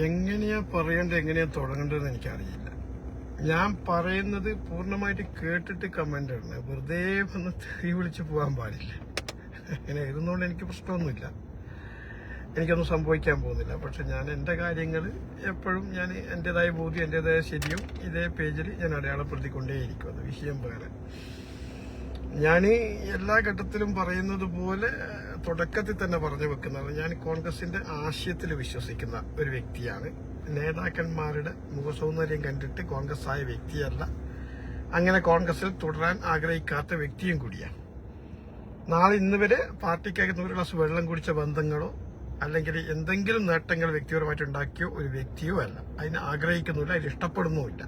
എങ്ങനെയാ പറയേണ്ടത്, എങ്ങനെയാ തുടങ്ങേണ്ടതെന്ന് എനിക്കറിയില്ല. ഞാൻ പറയുന്നത് പൂർണ്ണമായിട്ട് കേട്ടിട്ട് കമന്റ് ഇടണം. വെറുതെ ഒന്ന് തെറി വിളിച്ച് പോകാൻ പാടില്ല. ഇങ്ങനെ എഴുതുന്നതുകൊണ്ട് എനിക്ക് പ്രശ്നമൊന്നുമില്ല, എനിക്കൊന്നും സംഭവിക്കാൻ പോകുന്നില്ല. പക്ഷെ ഞാൻ എൻ്റെ കാര്യങ്ങൾ എപ്പോഴും ഞാൻ എൻ്റെതായ ബോധ്യം, എൻ്റെതായ ശരിയും ഇതേ പേജിൽ ഞാൻ അടയാളപ്പെടുത്തിക്കൊണ്ടേയിരിക്കും. അത് വിഷയം വേറെ. ഞാൻ എല്ലാ ഘട്ടത്തിലും പറയുന്നത് പോലെ തുടക്കത്തിൽ തന്നെ പറഞ്ഞു വെക്കുന്നത്, ഞാൻ കോൺഗ്രസിന്റെ ആശയത്തിൽ വിശ്വസിക്കുന്ന ഒരു വ്യക്തിയാണ്. നേതാക്കന്മാരുടെ മുഖസൗന്ദര്യം കണ്ടിട്ട് കോൺഗ്രസ് ആയ വ്യക്തിയല്ല, അങ്ങനെ കോൺഗ്രസിൽ തുടരാൻ ആഗ്രഹിക്കാത്ത വ്യക്തിയും കൂടിയാണ്. നാളെ ഇന്ന് വരെ പാർട്ടിക്കകത്ത് ഒരു ഗ്ലാസ് വെള്ളം കുടിച്ച ബന്ധങ്ങളോ അല്ലെങ്കിൽ എന്തെങ്കിലും നേട്ടങ്ങൾ വ്യക്തിപരമായിട്ട് ഉണ്ടാക്കിയോ ഒരു വ്യക്തിയോ അല്ല. അതിന് ആഗ്രഹിക്കുന്നില്ല, അതിൽ ഇഷ്ടപ്പെടുന്നുമില്ല.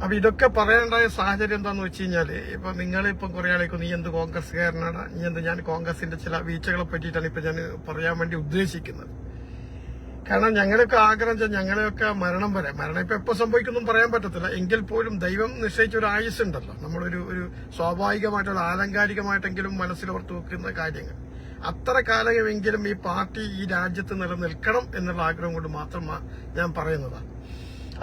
അപ്പൊ ഇതൊക്കെ പറയേണ്ടായ സാഹചര്യം എന്താന്ന് വെച്ച് കഴിഞ്ഞാല്, ഇപ്പൊ നിങ്ങളിപ്പം കുറെ ആളേക്കും നീ എന്ത് കോൺഗ്രസ്സുകാരനാണ്, നീ എന്ത്, ഞാൻ കോൺഗ്രസിന്റെ ചില വീഴ്ചകളെ പറ്റിയിട്ടാണ് ഇപ്പൊ ഞാൻ പറയാൻ വേണ്ടി ഉദ്ദേശിക്കുന്നത്. കാരണം ഞങ്ങളൊക്കെ ആഗ്രഹം, ഞങ്ങളെയൊക്കെ മരണം ഇപ്പൊ എപ്പോ സംഭവിക്കുന്നു പറയാൻ പറ്റത്തില്ല. എങ്കിൽ പോലും ദൈവം നിശ്ചയിച്ച ഒരു ആയുസ് ഉണ്ടല്ലോ, നമ്മളൊരു സ്വാഭാവികമായിട്ടുള്ള ആലങ്കാരികമായിട്ടെങ്കിലും മനസ്സിലോർത്ത് വെക്കുന്ന കാര്യങ്ങൾ. അത്ര കാലമെങ്കിലും ഈ പാർട്ടി ഈ രാജ്യത്ത് നിലനിൽക്കണം എന്നുള്ള ആഗ്രഹം കൊണ്ട് മാത്രം ഞാൻ പറയുന്നതാണ്.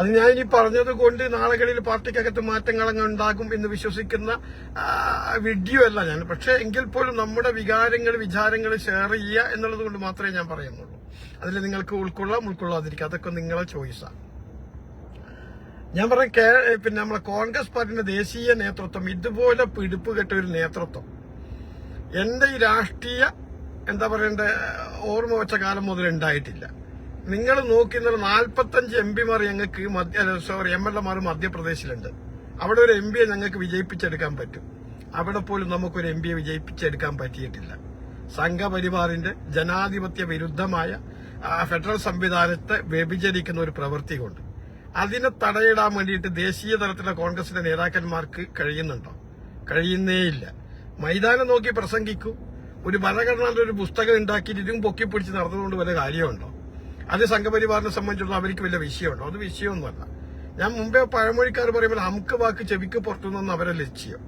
അത് ഞാൻ ഇനി പറഞ്ഞത് കൊണ്ട് നാളുകളിൽ പാർട്ടിക്കകത്ത് മാറ്റങ്ങളങ്ങ് ഉണ്ടാകും എന്ന് വിശ്വസിക്കുന്ന വീഡിയോ അല്ല ഞാൻ. പക്ഷെ എങ്കിൽ പോലും നമ്മുടെ വിചാരങ്ങൾ ഷെയർ ചെയ്യുക എന്നുള്ളത് കൊണ്ട് മാത്രമേ ഞാൻ പറയുന്നുള്ളൂ. അതിൽ നിങ്ങൾക്ക് ഉൾക്കൊള്ളാതിരിക്കുക, അതൊക്കെ നിങ്ങളെ ചോയ്സാണ്. ഞാൻ പറയാം, പിന്നെ നമ്മളെ കോൺഗ്രസ് പാർട്ടിന്റെ ദേശീയ നേതൃത്വം ഇതുപോലെ പിടിപ്പ് കെട്ട ഒരു നേതൃത്വം എന്റെ ഈ രാഷ്ട്രീയ എന്താ പറയണ്ടേ ഓർമ്മ വെച്ച കാലം മുതൽ ഉണ്ടായിട്ടില്ല. നിങ്ങൾ നോക്കി 45 എംപിമാർ ഞങ്ങൾക്ക് MLA മധ്യപ്രദേശിലുണ്ട്. അവിടെ ഒരു എംപിയെ ഞങ്ങൾക്ക് വിജയിപ്പിച്ചെടുക്കാൻ പറ്റും. അവിടെ പോലും നമുക്കൊരു എംപിയെ വിജയിപ്പിച്ചെടുക്കാൻ പറ്റിയിട്ടില്ല. സംഘപരിവാറിന്റെ ജനാധിപത്യ വിരുദ്ധമായ ഫെഡറൽ സംവിധാനത്തെ വ്യഭിചരിക്കുന്ന ഒരു പ്രവൃത്തി കൊണ്ട് അതിനെ തടയിടാൻ വേണ്ടിയിട്ട് ദേശീയ തലത്തിലെ കോൺഗ്രസിന്റെ നേതാക്കന്മാർക്ക് കഴിയുന്നുണ്ടോ? കഴിയുന്നേയില്ല. മൈതാനം നോക്കി പ്രസംഗിക്കൂ, ഒരു ഭരണഘടനയുടെ ഒരു പുസ്തകം ഉണ്ടാക്കിയിട്ട് ഇതും പൊക്കിപ്പിടിച്ച് നടന്നുകൊണ്ട് വല്ല കാര്യമുണ്ടോ? അത് സംഘപരിവാറിനെ സംബന്ധിച്ചുള്ള അവർക്ക് വലിയ വിഷയമുണ്ടോ? അത് വിഷയമൊന്നുമല്ല. ഞാൻ മുമ്പേ പഴമൊഴിക്കാർ പറയുമ്പോൾ നമുക്ക് വാക്ക് ചെവിക്ക് പുറത്തുനിന്ന് അവരെ ലക്ഷ്യം,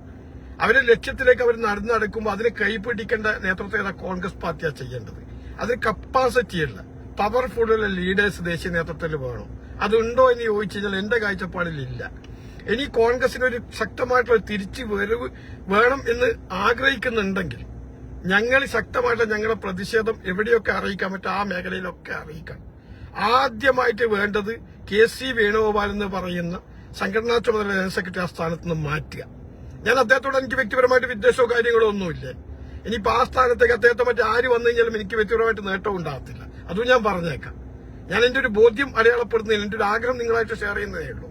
അവരെ ലക്ഷ്യത്തിലേക്ക് അവർ നടക്കുമ്പോൾ അതിനെ കൈപിടിക്കേണ്ട നേതൃത്വം കോൺഗ്രസ് പാർട്ടിയാണ് ചെയ്യേണ്ടത്. അതിന് കപ്പാസിറ്റി ഉള്ള പവർഫുള്ളുള്ള ലീഡേഴ്സ് ദേശീയ നേതൃത്വത്തിൽ വേണം. അതുണ്ടോ എന്ന് ചോദിച്ചു കഴിഞ്ഞാൽ എന്റെ കാഴ്ചപ്പാടിലില്ല. ഇനി കോൺഗ്രസിനൊരു ശക്തമായിട്ടുള്ള തിരിച്ചു വരവ് വേണം എന്ന് ആഗ്രഹിക്കുന്നുണ്ടെങ്കിൽ ഞങ്ങൾ ശക്തമായിട്ട് ഞങ്ങളുടെ പ്രതിഷേധം എവിടെയൊക്കെ അറിയിക്കാൻ പറ്റും ആ മേഖലയിലൊക്കെ അറിയിക്കണം. ആദ്യമായിട്ട് വേണ്ടത് KC വേണുഗോപാൽ എന്ന് പറയുന്ന സംഘടനാ ചുമതല ജനറൽ സെക്രട്ടറി ആ സ്ഥാനത്ത് നിന്ന് മാറ്റുക. ഞാൻ അദ്ദേഹത്തോട് എനിക്ക് വ്യക്തിപരമായിട്ട് വിദ്വേഷമോ കാര്യങ്ങളോ ഒന്നുമില്ല. ഇനിയിപ്പോ ആ സ്ഥാനത്തേക്ക് അദ്ദേഹത്തെ മറ്റേ ആര് വന്നു കഴിഞ്ഞാലും എനിക്ക് വ്യക്തിപരമായിട്ട് നേട്ടം ഉണ്ടാകത്തില്ല. അതും ഞാൻ പറഞ്ഞേക്കാം. ഞാൻ എന്റെ ഒരു ബോധ്യം അടയാളപ്പെടുത്തുന്നില്ല, എന്റെ ഒരു ആഗ്രഹം നിങ്ങളായിട്ട് ഷെയർ ചെയ്യുന്നതേ ഉള്ളൂ.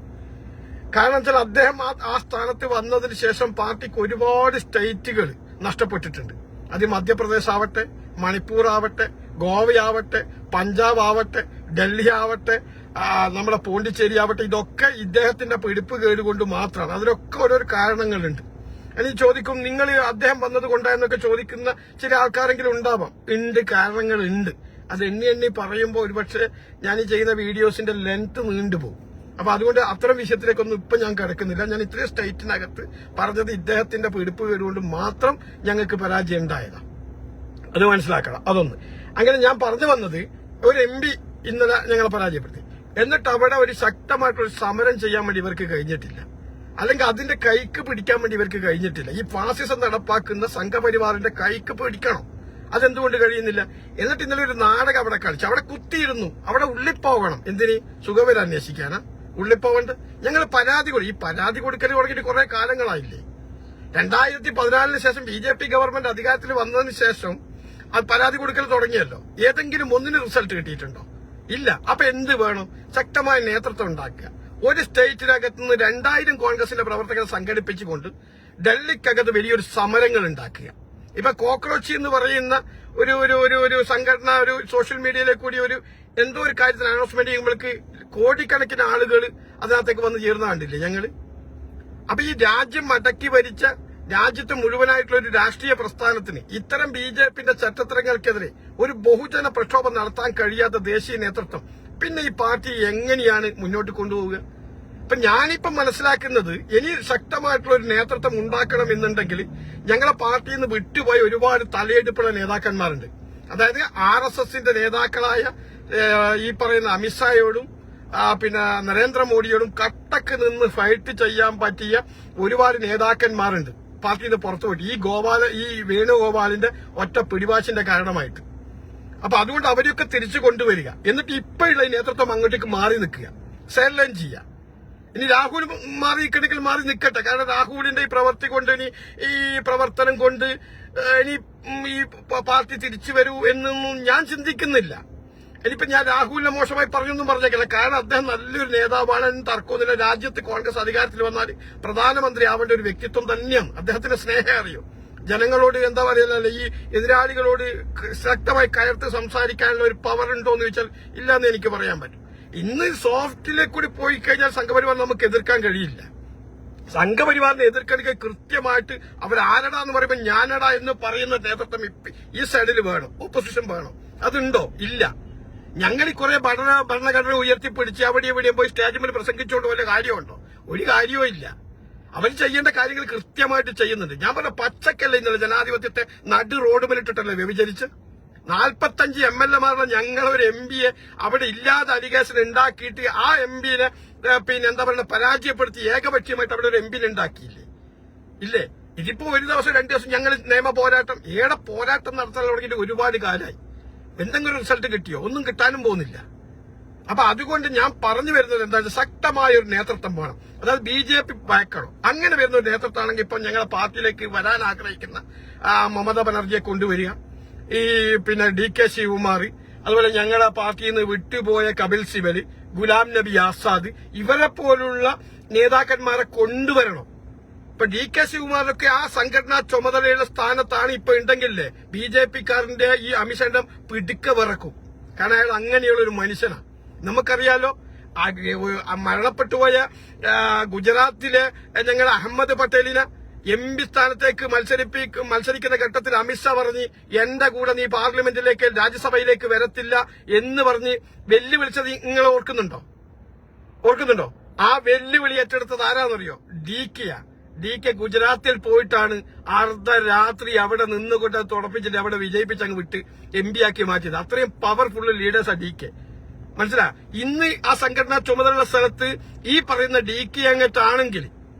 കാരണം വെച്ചാൽ അദ്ദേഹം ആ സ്ഥാനത്ത് വന്നതിന് ശേഷം പാർട്ടിക്ക് ഒരുപാട് സ്റ്റേറ്റുകൾ നഷ്ടപ്പെട്ടിട്ടുണ്ട്. അത് മധ്യപ്രദേശ് ആവട്ടെ, മണിപ്പൂർ ആവട്ടെ, ഗോവയാവട്ടെ, പഞ്ചാബ് ആവട്ടെ, ഡൽഹി ആവട്ടെ, നമ്മുടെ പോണ്ടിച്ചേരി ആവട്ടെ, ഇതൊക്കെ ഇദ്ദേഹത്തിന്റെ പിടിപ്പ് കേടുകൊണ്ട് മാത്രമാണ്. അതിലൊക്കെ ഓരോരോ കാരണങ്ങളുണ്ട്. എനിക്ക് ചോദിക്കും, നിങ്ങൾ അദ്ദേഹം വന്നത് കൊണ്ടായെന്നൊക്കെ ചോദിക്കുന്ന ചില ആൾക്കാരെങ്കിലും ഉണ്ടാവാം. ഉണ്ട്, കാരണങ്ങളുണ്ട്. അത് എണ്ണി പറയുമ്പോൾ ഒരുപക്ഷെ ഞാൻ ഈ ചെയ്യുന്ന വീഡിയോസിന്റെ ലെങ്ത് നീണ്ടുപോകും. അപ്പൊ അതുകൊണ്ട് അത്തരം വിഷയത്തിലേക്കൊന്നും ഇപ്പൊ ഞാൻ കിടക്കുന്നില്ല. ഞാൻ ഇത്രയും സ്റ്റേറ്റിനകത്ത് പറഞ്ഞത് ഇദ്ദേഹത്തിന്റെ പിടിപ്പ് കേടുകൊണ്ട് മാത്രം ഞങ്ങൾക്ക് പരാജയം ഉണ്ടായതാണ്. അത് മനസ്സിലാക്കണം. അതൊന്ന്. അങ്ങനെ ഞാൻ പറഞ്ഞു വന്നത്, ഒരു MP ഇന്നലെ ഞങ്ങളെ പരാജയപ്പെടുത്തി. എന്നിട്ട് അവിടെ ഒരു ശക്തമായിട്ടൊരു സമരം ചെയ്യാൻ വേണ്ടി ഇവർക്ക് കഴിഞ്ഞിട്ടില്ല, അല്ലെങ്കിൽ അതിന്റെ കൈക്ക് പിടിക്കാൻ വേണ്ടി ഇവർക്ക് കഴിഞ്ഞിട്ടില്ല. ഈ ഫാസിസം നടപ്പാക്കുന്ന സംഘപരിവാറിന്റെ കൈക്ക് പിടിക്കണം. അതെന്തുകൊണ്ട് കഴിയുന്നില്ല? എന്നിട്ട് ഇന്നലെ ഒരു നാടകം അവിടെ കളിച്ചു, അവിടെ കുത്തിയിരുന്നു. അവിടെ ഉള്ളിപ്പോകണം. എന്തിന്? സുഖവില അന്വേഷിക്കാനാ ഉള്ളിപ്പോകണ്ട്? ഞങ്ങൾ ഈ പരാതി കൊടുക്കൽ തുടങ്ങിയിട്ട് കുറെ കാലങ്ങളായില്ലേ? 2014 ശേഷം BJP ഗവൺമെന്റ് അധികാരത്തിൽ വന്നതിന് ശേഷം അത് പരാതി കൊടുക്കൽ തുടങ്ങിയല്ലോ. ഏതെങ്കിലും ഒന്നിന് റിസൾട്ട് കിട്ടിയിട്ടുണ്ടോ? ഇല്ല. അപ്പൊ എന്ത് വേണം? ശക്തമായ നേതൃത്വം ഉണ്ടാക്കുക. ഒരു സ്റ്റേറ്റിനകത്ത് നിന്ന് 2000 കോൺഗ്രസിന്റെ പ്രവർത്തകരെ സംഘടിപ്പിച്ചുകൊണ്ട് ഡൽഹിക്കകത്ത് വലിയൊരു സമരങ്ങൾ ഉണ്ടാക്കുക. ഇപ്പൊ കോക്രോച്ചി എന്ന് പറയുന്ന ഒരു സംഘടന ഒരു സോഷ്യൽ മീഡിയയിലെ കൂടി എന്തോ ഒരു കാര്യത്തിന് അനൗൺസ്മെന്റ് ചെയ്യുമ്പോഴേക്ക് കോടിക്കണക്കിന് ആളുകൾ അതിനകത്തേക്ക് വന്ന് ചേർന്ന കണ്ടില്ലേ ഞങ്ങള്? അപ്പൊ ഈ രാജ്യം അടക്കി ഭരിച്ച രാജ്യത്ത് മുഴുവനായിട്ടുള്ള ഒരു രാഷ്ട്രീയ പ്രസ്ഥാനത്തിന് ഇത്തരം BJPന്റെ ചട്ടത്തരങ്ങൾക്കെതിരെ ഒരു ബഹുജന പ്രക്ഷോഭം നടത്താൻ കഴിയാത്ത ദേശീയ നേതൃത്വം പിന്നെ ഈ പാർട്ടി എങ്ങനെയാണ് മുന്നോട്ട് കൊണ്ടുപോവുക? അപ്പൊ ഞാനിപ്പം മനസ്സിലാക്കുന്നത്, ഇനി ശക്തമായിട്ടുള്ള ഒരു നേതൃത്വം ഉണ്ടാക്കണം എന്നുണ്ടെങ്കിൽ ഞങ്ങളെ പാർട്ടിയിൽ നിന്ന് വിട്ടുപോയ ഒരുപാട് തലയെടുപ്പുള്ള നേതാക്കന്മാരുണ്ട്. അതായത് RSSന്റെ നേതാക്കളായ ഈ പറയുന്ന അമിത്ഷായോടും പിന്നെ നരേന്ദ്രമോദിയോടും കട്ടക്ക് നിന്ന് ഫൈറ്റ് ചെയ്യാൻ പറ്റിയ ഒരുപാട് നേതാക്കന്മാരുണ്ട് പാർട്ടിയിൽ നിന്ന് പുറത്തുപോയിട്ട് ഈ വേണുഗോപാലിന്റെ ഒറ്റ പിടിവാശിന്റെ കാരണമായിട്ട്. അപ്പൊ അതുകൊണ്ട് അവരെയൊക്കെ തിരിച്ചു കൊണ്ടുവരിക, എന്നിട്ട് ഇപ്പോഴുള്ള നേതൃത്വം അങ്ങോട്ടേക്ക് മാറി നിൽക്കുക, സൈലൻ ചെയ്യുക. ഇനി രാഹുൽ മാറി നിൽക്കണമെങ്കിൽ മാറി നിൽക്കട്ടെ. കാരണം രാഹുലിന്റെ ഈ പ്രവൃത്തി കൊണ്ട് ഈ പ്രവർത്തനം കൊണ്ട് ഇനി ഈ പാർട്ടി തിരിച്ചു വരൂ എന്നൊന്നും ഞാൻ ചിന്തിക്കുന്നില്ല. ഇനിയിപ്പോ ഞാൻ രാഹുലിനെ മോശമായി പറഞ്ഞൊന്നും പറഞ്ഞേക്കില്ല. കാരണം അദ്ദേഹം നല്ലൊരു നേതാവാണ്, തർക്കമൊന്നുമില്ല. രാജ്യത്ത് കോൺഗ്രസ് അധികാരത്തിൽ വന്നാൽ പ്രധാനമന്ത്രി ആവേണ്ട ഒരു വ്യക്തിത്വം തന്നെയാണ്. അദ്ദേഹത്തിന്റെ സ്നേഹം അറിയോ, ജനങ്ങളോട് എന്താ പറയുക, ഈ എതിരാളികളോട് ശക്തമായി കയർത്ത് സംസാരിക്കാനുള്ള ഒരു പവർ ഉണ്ടോ എന്ന് ചോദിച്ചാൽ ഇല്ലെന്ന് എനിക്ക് പറയാൻ പറ്റും. ഇന്ന് സോഫ്റ്റിലേക്ക് കൂടി പോയി കഴിഞ്ഞാൽ സംഘപരിവാർ നമുക്ക് എതിർക്കാൻ കഴിയില്ല. സംഘപരിവാറിനെ എതിർക്കണമെങ്കിൽ കൃത്യമായിട്ട് അവരാരടാ എന്ന് പറയുമ്പോൾ ഞാനടാ എന്ന് പറയുന്ന നേതൃത്വം ഈ സൈഡിൽ വേണം, ഓപ്പോസിഷൻ വേണം. അതുണ്ടോ? ഇല്ല. ഞങ്ങൾ ഈ കുറെ ഭരണഘടന ഉയർത്തിപ്പിടിച്ച് അവിടെ എവിടെയും പോയി സ്റ്റേജിൽ പ്രസംഗിച്ചുകൊണ്ട് വല്ല കാര്യമുണ്ടോ? ഒരു കാര്യവും ഇല്ല. അവർ ചെയ്യേണ്ട കാര്യങ്ങൾ കൃത്യമായിട്ട് ചെയ്യുന്നുണ്ട്. ഞാൻ പറഞ്ഞ പച്ചക്കല്ല ഇന്നലെ ജനാധിപത്യത്തെ നടു റോഡുമിലിട്ടിട്ടല്ലേ വ്യഭിചരിച്ച് 45 MLA-മാരുടെ ഞങ്ങളൊരു MP അവിടെ ഇല്ലാതെ അലിഗേഷൻ ഉണ്ടാക്കിയിട്ട് ആ MP-നെ പിന്നെ എന്താ പറയുക പരാജയപ്പെടുത്തി ഏകപക്ഷീയമായിട്ട് അവിടെ ഒരു MP-നെ ഉണ്ടാക്കിയില്ലേ? ഇല്ലേ? ഇതിപ്പോ ഒരു ദിവസം 2 ദിവസം ഞങ്ങൾ നിയമ പോരാട്ടം പോരാട്ടം നടത്താൻ തുടങ്ങിയിട്ട് ഒരുപാട് കാലമായി. എന്തെങ്കിലും റിസൾട്ട് കിട്ടിയോ? ഒന്നും കിട്ടാനും പോകുന്നില്ല. അപ്പൊ അതുകൊണ്ട് ഞാൻ പറഞ്ഞു വരുന്നത് എന്താ, ശക്തമായ ഒരു നേതൃത്വം വേണം. അതായത് BJP ബാക്കണോ അങ്ങനെ വരുന്ന ഒരു നേതൃത്വമാണെങ്കിൽ ഇപ്പൊ ഞങ്ങളുടെ പാർട്ടിയിലേക്ക് വരാൻ ആഗ്രഹിക്കുന്ന മമതാ ബാനർജിയെ കൊണ്ടുവരിക, ഈ പിന്നെ DK ശിവകുമാർ, അതുപോലെ ഞങ്ങളുടെ പാർട്ടിയിൽ നിന്ന് വിട്ടുപോയ കപിൽ സിബൽ, ഗുലാം നബി ആസാദ്, ഇവരെ പോലുള്ള നേതാക്കന്മാരെ കൊണ്ടുവരണം. ഇപ്പൊ DK ശിവകുമാറിനൊക്കെ ആ സംഘടനാ ചുമതലയുള്ള സ്ഥാനത്താണ് ഇപ്പൊ ഉണ്ടെങ്കിലേ BJP-കാരന്റെ ഈ അമിത്ഷാന്റെ പിടുക്ക വിറക്കും. കാരണം അയാൾ അങ്ങനെയുള്ള ഒരു മനുഷ്യനാണ്. നമുക്കറിയാലോ, മരണപ്പെട്ടുപോയ ഗുജറാത്തിലെ ഞങ്ങൾ അഹമ്മദ് പട്ടേലിനെ MP സ്ഥാനത്തേക്ക് മത്സരിക്കുന്ന ഘട്ടത്തിൽ അമിത്ഷാ പറഞ്ഞ് എന്റെ കൂടെ നീ പാർലമെന്റിലേക്ക് രാജ്യസഭയിലേക്ക് വരത്തില്ല എന്ന് പറഞ്ഞ് വെല്ലുവിളിച്ചത് നിങ്ങൾ ഓർക്കുന്നുണ്ടോ? ആ വെല്ലുവിളി ഏറ്റെടുത്തത് ആരാന്നറിയോ? DK ഗുജറാത്തിൽ പോയിട്ടാണ് അർദ്ധരാത്രി അവിടെ നിന്നുകൊണ്ട് തുടപ്പിച്ചിട്ട് അവിടെ വിജയിപ്പിച്ച് അങ്ങ് വിട്ട് MP ആക്കി മാറ്റിയത്. അത്രയും പവർഫുൾ ലീഡേഴ്സാണ് DK. മനസ്സിലാ? ഇന്ന് ആ സംഘടനാ ചുമതലയുള്ള സ്ഥലത്ത് ഈ പറയുന്ന DK അങ്ങോട്ടാണെങ്കിൽ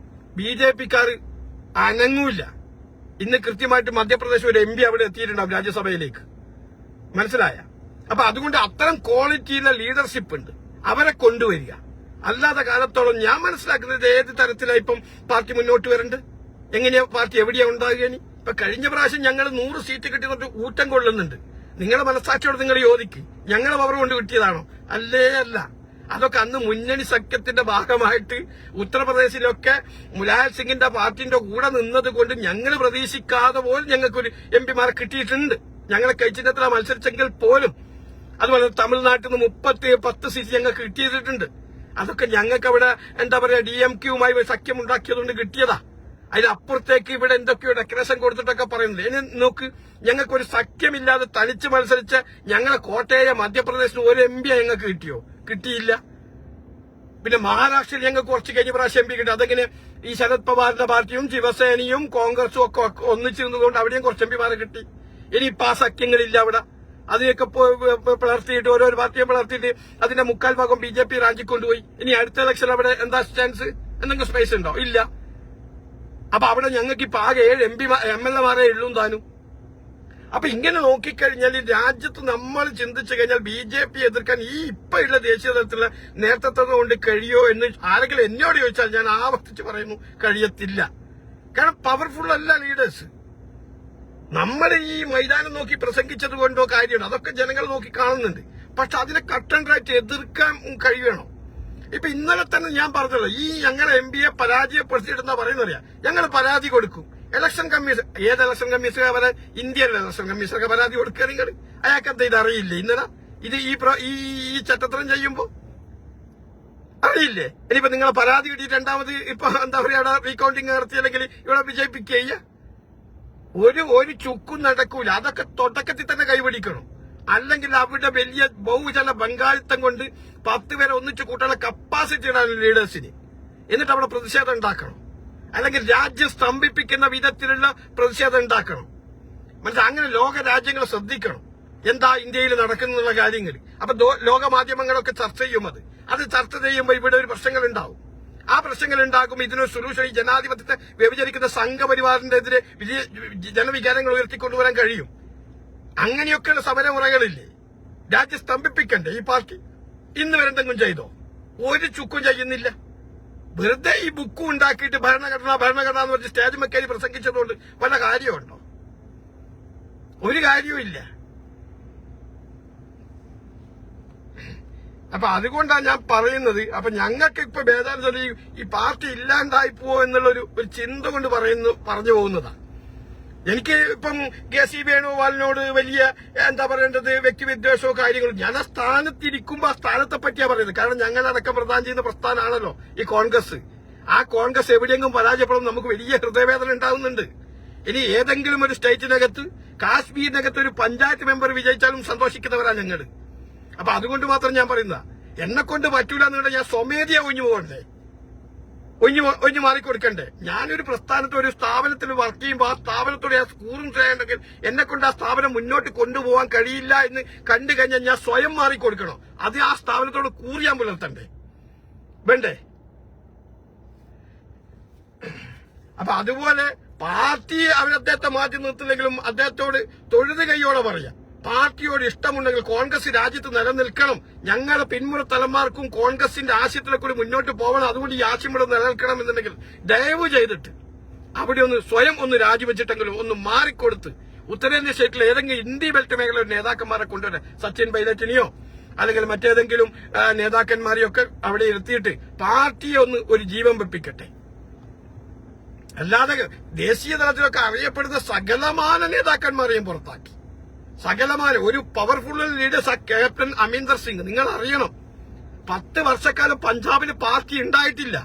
BJP-ക്കാർ അനങ്ങൂല. ഇന്ന് കൃത്യമായിട്ട് മധ്യപ്രദേശ് ഒരു MP അവിടെ എത്തിയിട്ടുണ്ടാവും രാജ്യസഭയിലേക്ക്. മനസ്സിലായ? അപ്പൊ അതുകൊണ്ട് അത്തരം ക്വാളിറ്റിയിലെ ലീഡർഷിപ്പ് ഉണ്ട്, അവരെ കൊണ്ടുവരിക. അല്ലാത്ത കാലത്തോളം ഞാൻ മനസ്സിലാക്കുന്നത് ഏത് തരത്തിലാണ് ഇപ്പം പാർട്ടി മുന്നോട്ട് വരണ്ട്, എങ്ങനെയാ പാർട്ടി എവിടെയാ ഉണ്ടാകുക. ഇപ്പൊ കഴിഞ്ഞ പ്രാവശ്യം ഞങ്ങൾ 100 സീറ്റ് കിട്ടിയിട്ട് ഊറ്റം കൊള്ളുന്നുണ്ട്. നിങ്ങളുടെ മനസ്സാക്ഷിയോട് നിങ്ങൾ യോജിക്ക്. ഞങ്ങൾ പവർ കൊണ്ട് കിട്ടിയതാണോ? അല്ല. അതൊക്കെ അന്ന് മുന്നണി സഖ്യത്തിന്റെ ഭാഗമായിട്ട് ഉത്തർപ്രദേശിലൊക്കെ മുലായം സിംഗിന്റെ പാർട്ടിന്റെ കൂടെ നിന്നത് കൊണ്ട് ഞങ്ങൾ പ്രതീക്ഷിക്കാതെ പോലും ഞങ്ങൾക്കൊരു MP-മാരെ കിട്ടിയിട്ടുണ്ട്. ഞങ്ങളെ കഴിച്ചിട്ട് മത്സരിച്ചെങ്കിൽ പോലും. അതുപോലെ തമിഴ്നാട്ടിൽ നിന്ന് 10 സീറ്റ് ഞങ്ങൾക്ക് കിട്ടിയിട്ടുണ്ട്. അതൊക്കെ ഞങ്ങൾക്ക് അവിടെ എന്താ പറയാ DMK-യുമായി സഖ്യം ഉണ്ടാക്കിയതുകൊണ്ട് കിട്ടിയതാ. അതിനപ്പുറത്തേക്ക് ഇവിടെ എന്തൊക്കെയോ ഡെക്കറേഷൻ കൊടുത്തിട്ടൊക്കെ പറയുന്നത്. ഇനി നോക്ക്, ഞങ്ങൾക്കൊരു സഖ്യമില്ലാതെ തനിച്ച് മത്സരിച്ച ഞങ്ങളെ കോട്ടയം മധ്യപ്രദേശിന് ഒരു MP ഞങ്ങൾക്ക് കിട്ടിയോ? കിട്ടിയില്ല. പിന്നെ മഹാരാഷ്ട്രയിൽ ഞങ്ങൾക്ക് കുറച്ച് കഴിഞ്ഞ പ്രാവശ്യം MP കിട്ടി. അതെങ്ങനെ? ഈ ശരത് പവാറിന്റെ പാർട്ടിയും ശിവസേനയും കോൺഗ്രസും ഒക്കെ ഒന്നിച്ചിരുന്നതുകൊണ്ട് അവിടെയും കുറച്ച് MP-മാരെ കിട്ടി. ഇനി ഇപ്പൊ ആ സഖ്യങ്ങളില്ല അവിടെ. അതിനൊക്കെ പിളർത്തിയിട്ട് ഓരോ പാർട്ടിയെ പിളർത്തിയിട്ട് അതിന്റെ 3/4 ഭാഗം BJP റാഞ്ചിക്കൊണ്ടുപോയി. ഇനി അടുത്ത ഇലക്ഷൻ അവിടെ എന്താ ചാൻസ്? എന്തെങ്കിലും സ്പേസ് ഉണ്ടോ? ഇല്ല. അപ്പൊ അവിടെ ഞങ്ങൾക്ക് ഇപ്പൊ ആകെ 7 MLA-മാരെ ഉള്ളൂ താനും. അപ്പൊ ഇങ്ങനെ നോക്കിക്കഴിഞ്ഞാൽ രാജ്യത്ത് നമ്മൾ ചിന്തിച്ചു കഴിഞ്ഞാൽ BJP എതിർക്കാൻ ഈ ഇപ്പൊ ഉള്ള ദേശീയ തലത്തിലുള്ള നേതൃത്വം കൊണ്ട് കഴിയോ എന്ന് ആരെങ്കിലും എന്നോട് ചോദിച്ചാൽ ഞാൻ ആവർത്തിച്ച് പറയുന്നു, കഴിയത്തില്ല. കാരണം പവർഫുൾ അല്ല ലീഡേഴ്സ്. നമ്മൾ ഈ മൈതാനം നോക്കി പ്രസംഗിച്ചത് കൊണ്ടോ കാര്യമുണ്ട്, അതൊക്കെ ജനങ്ങൾ നോക്കി കാണുന്നുണ്ട്. പക്ഷെ അതിനെ കട്ടൻഡറായിട്ട് എതിർക്കാൻ കഴിയണം. ഇപ്പൊ ഇന്നലെ തന്നെ ഞാൻ പറഞ്ഞല്ലോ, ഈ ഞങ്ങളെ MP-യെ പരാജയപ്പെടുത്തിയിട്ടെന്നാ പറയുന്നറിയാം. ഞങ്ങൾ പരാതി കൊടുക്കും. ഇലക്ഷൻ കമ്മീഷൻ, ഏത് ഇലക്ഷൻ കമ്മീഷനെ പറയാൻ? ഇന്ത്യൻ ഇലക്ഷൻ കമ്മീഷനൊക്കെ പരാതി കൊടുക്കുക. നിങ്ങൾ അയാൾക്കെന്താ ഇത് അറിയില്ലേ? ഇന്നലെ ഇത് ഈ ചട്ടത്തരം ചെയ്യുമ്പോ അറിയില്ലേ? ഇനിയിപ്പോ നിങ്ങളെ പരാതി കിട്ടിയിട്ട് രണ്ടാമത് ഇപ്പൊ എന്താ പറയാ റീകൗണ്ടിങ് നടത്തിയില്ലെങ്കിൽ ഇവിടെ വിജയിപ്പിക്കുക. ഒരു ചുക്കും നടക്കൂല. അതൊക്കെ തുടക്കത്തിൽ തന്നെ കൈപിടിക്കണം. അല്ലെങ്കിൽ അവിടെ വലിയ ബഹുജന പങ്കാളിത്തം കൊണ്ട് 10 പേരെ ഒന്നിച്ച് കൂട്ടാനുള്ള കപ്പാസിറ്റി ഉണ്ടാകും ലീഡേഴ്സിന്. എന്നിട്ട് അവിടെ പ്രതിഷേധം ഉണ്ടാക്കണം. അല്ലെങ്കിൽ രാജ്യം സ്തംഭിപ്പിക്കുന്ന വിധത്തിലുള്ള പ്രതിഷേധം ഉണ്ടാക്കണം. മനസ്സിലായി? അങ്ങനെ ലോക രാജ്യങ്ങൾ ശ്രദ്ധിക്കണം. എന്താ ഇന്ത്യയിൽ നടക്കുന്നുള്ള കാര്യങ്ങൾ. അപ്പൊ ലോക മാധ്യമങ്ങളൊക്കെ ചർച്ച ചെയ്യും. അത് ചർച്ച ചെയ്യുമ്പോൾ ഇവിടെ ഒരു പ്രശ്നങ്ങൾ ഉണ്ടാവും. ആ പ്രശ്നങ്ങൾ ഉണ്ടാകുമ്പോൾ ഇതിനൊരു സൊല്യൂഷൻ ഈ ജനാധിപത്യത്തെ വ്യഭിചരിക്കുന്ന സംഘപരിവാറിന്റെ എതിരെ ജനവികാരങ്ങൾ ഉയർത്തിക്കൊണ്ടുവരാൻ കഴിയും. അങ്ങനെയൊക്കെയുള്ള സമരമുറകളില്ലേ? രാജ്യം സ്തംഭിപ്പിക്കണ്ടേ ഈ പാർട്ടി? ഇന്ന് വരെ എന്തെങ്കിലും ചെയ്തോ? ഒരു ചുക്കും ചെയ്യുന്നില്ല. വെറുതെ ഈ ബുക്കും ഉണ്ടാക്കിയിട്ട് ഭരണഘടന എന്ന് പറഞ്ഞ് സ്റ്റേജ് മെക്കേരി പ്രസംഗിച്ചതുകൊണ്ട് വല്ല കാര്യമുണ്ടോ? ഒരു കാര്യവുമില്ല. അപ്പൊ അതുകൊണ്ടാണ് ഞാൻ പറയുന്നത്. അപ്പൊ ഞങ്ങൾക്ക് ഇപ്പൊ ഭേദാന്തര ഈ പാർട്ടി ഇല്ലാണ്ടായി പോവോ എന്നുള്ളൊരു ചിന്ത കൊണ്ട് പറഞ്ഞു പോകുന്നതാണ്. എനിക്ക് ഇപ്പം കെ.സി. വേണുഗോപാലിനോട് വലിയ എന്താ പറയേണ്ടത് വ്യക്തിവിദ്വേഷവും കാര്യങ്ങളും. ഞാൻ ആ സ്ഥാനത്തിരിക്കുമ്പോ ആ സ്ഥാനത്തെ പറ്റിയാ പറയുന്നത്. കാരണം ഞങ്ങളടക്കം പ്രധാനം ചെയ്യുന്ന പ്രസ്ഥാനമാണല്ലോ ഈ കോൺഗ്രസ്. ആ കോൺഗ്രസ് എവിടെയെങ്കിലും പരാജയപ്പെടുമ്പോൾ നമുക്ക് വലിയ ഹൃദയവേദന ഉണ്ടാവുന്നുണ്ട്. ഇനി ഏതെങ്കിലും ഒരു സ്റ്റേറ്റിനകത്ത് കാശ്മീരിനകത്ത് ഒരു പഞ്ചായത്ത് മെമ്പർ വിജയിച്ചാലും സന്തോഷിക്കുന്നവരാ ഞങ്ങള്. അപ്പൊ അതുകൊണ്ട് മാത്രം ഞാൻ പറയുന്ന എന്നെ കൊണ്ട് പറ്റൂല എന്നുണ്ടെങ്കിൽ ഞാൻ സ്വമേധയാ ഒഴിഞ്ഞു പോകണ്ടേ? ഒഴിഞ്ഞു മാറിക്കൊടുക്കണ്ടേ? ഞാനൊരു പ്രസ്ഥാനത്ത് ഒരു സ്ഥാപനത്തിൽ വർക്ക് ചെയ്യുമ്പോൾ ആ സ്ഥാപനത്തോട് ഞാൻ കൂറും ചെയ്യണമെങ്കിൽ എന്നെ കൊണ്ട് ആ സ്ഥാപനം മുന്നോട്ട് കൊണ്ടുപോകാൻ കഴിയില്ല എന്ന് കണ്ടു കഴിഞ്ഞാൽ ഞാൻ സ്വയം മാറിക്കൊടുക്കണോ? അത് ആ സ്ഥാപനത്തോട് കൂറിയാൻ പുലർത്തണ്ടേ? വേണ്ടേ? അപ്പൊ അതുപോലെ പാർട്ടി അദ്ദേഹത്തെ മാറ്റി നിർത്തില്ലെങ്കിലും അദ്ദേഹത്തോട് തൊഴുത് കൈയോടെ പറയാം. പാർട്ടിയോട് ഇഷ്ടമുണ്ടെങ്കിൽ കോൺഗ്രസ് രാജ്യത്ത് നിലനിൽക്കണം. ഞങ്ങളുടെ പിന്മുറ തലമുറക്കും കോൺഗ്രസിന്റെ ആശയത്തിലെ കൂടി മുന്നോട്ട് പോകണം. അതുകൊണ്ട് ഈ ആശയം ഇവിടെ നിലനിൽക്കണം എന്നുണ്ടെങ്കിൽ ദയവ് ചെയ്തിട്ട് അവിടെ സ്വയം രാജിവെച്ചിട്ടെങ്കിലും മാറിക്കൊടുത്ത് ഉത്തരേന്ത്യ സ്റ്റേറ്റിൽ ഏതെങ്കിലും ഇന്ത്യ ബെൽറ്റ് മേഖലയുടെ നേതാക്കന്മാരെ കൊണ്ടുവരാൻ, സച്ചിൻ പൈലറ്റിനെയോ അല്ലെങ്കിൽ മറ്റേതെങ്കിലും നേതാക്കന്മാരെയൊക്കെ അവിടെ ഇരുത്തിയിട്ട് പാർട്ടിയെ ഒരു ജീവൻ വെപ്പിക്കട്ടെ. അല്ലാതെ ദേശീയ തലത്തിലൊക്കെ അറിയപ്പെടുന്ന സകലമാന നേതാക്കന്മാരെയും പുറത്താക്കി. സകലമാന ഒരു പവർഫുൾ ലീഡേഴ്സ് ആ ക്യാപ്റ്റൻ അമീന്ദർ സിംഗ്. നിങ്ങൾ അറിയണം, 10 വർഷക്കാലം പഞ്ചാബിൽ പാർട്ടി ഉണ്ടായിട്ടില്ല.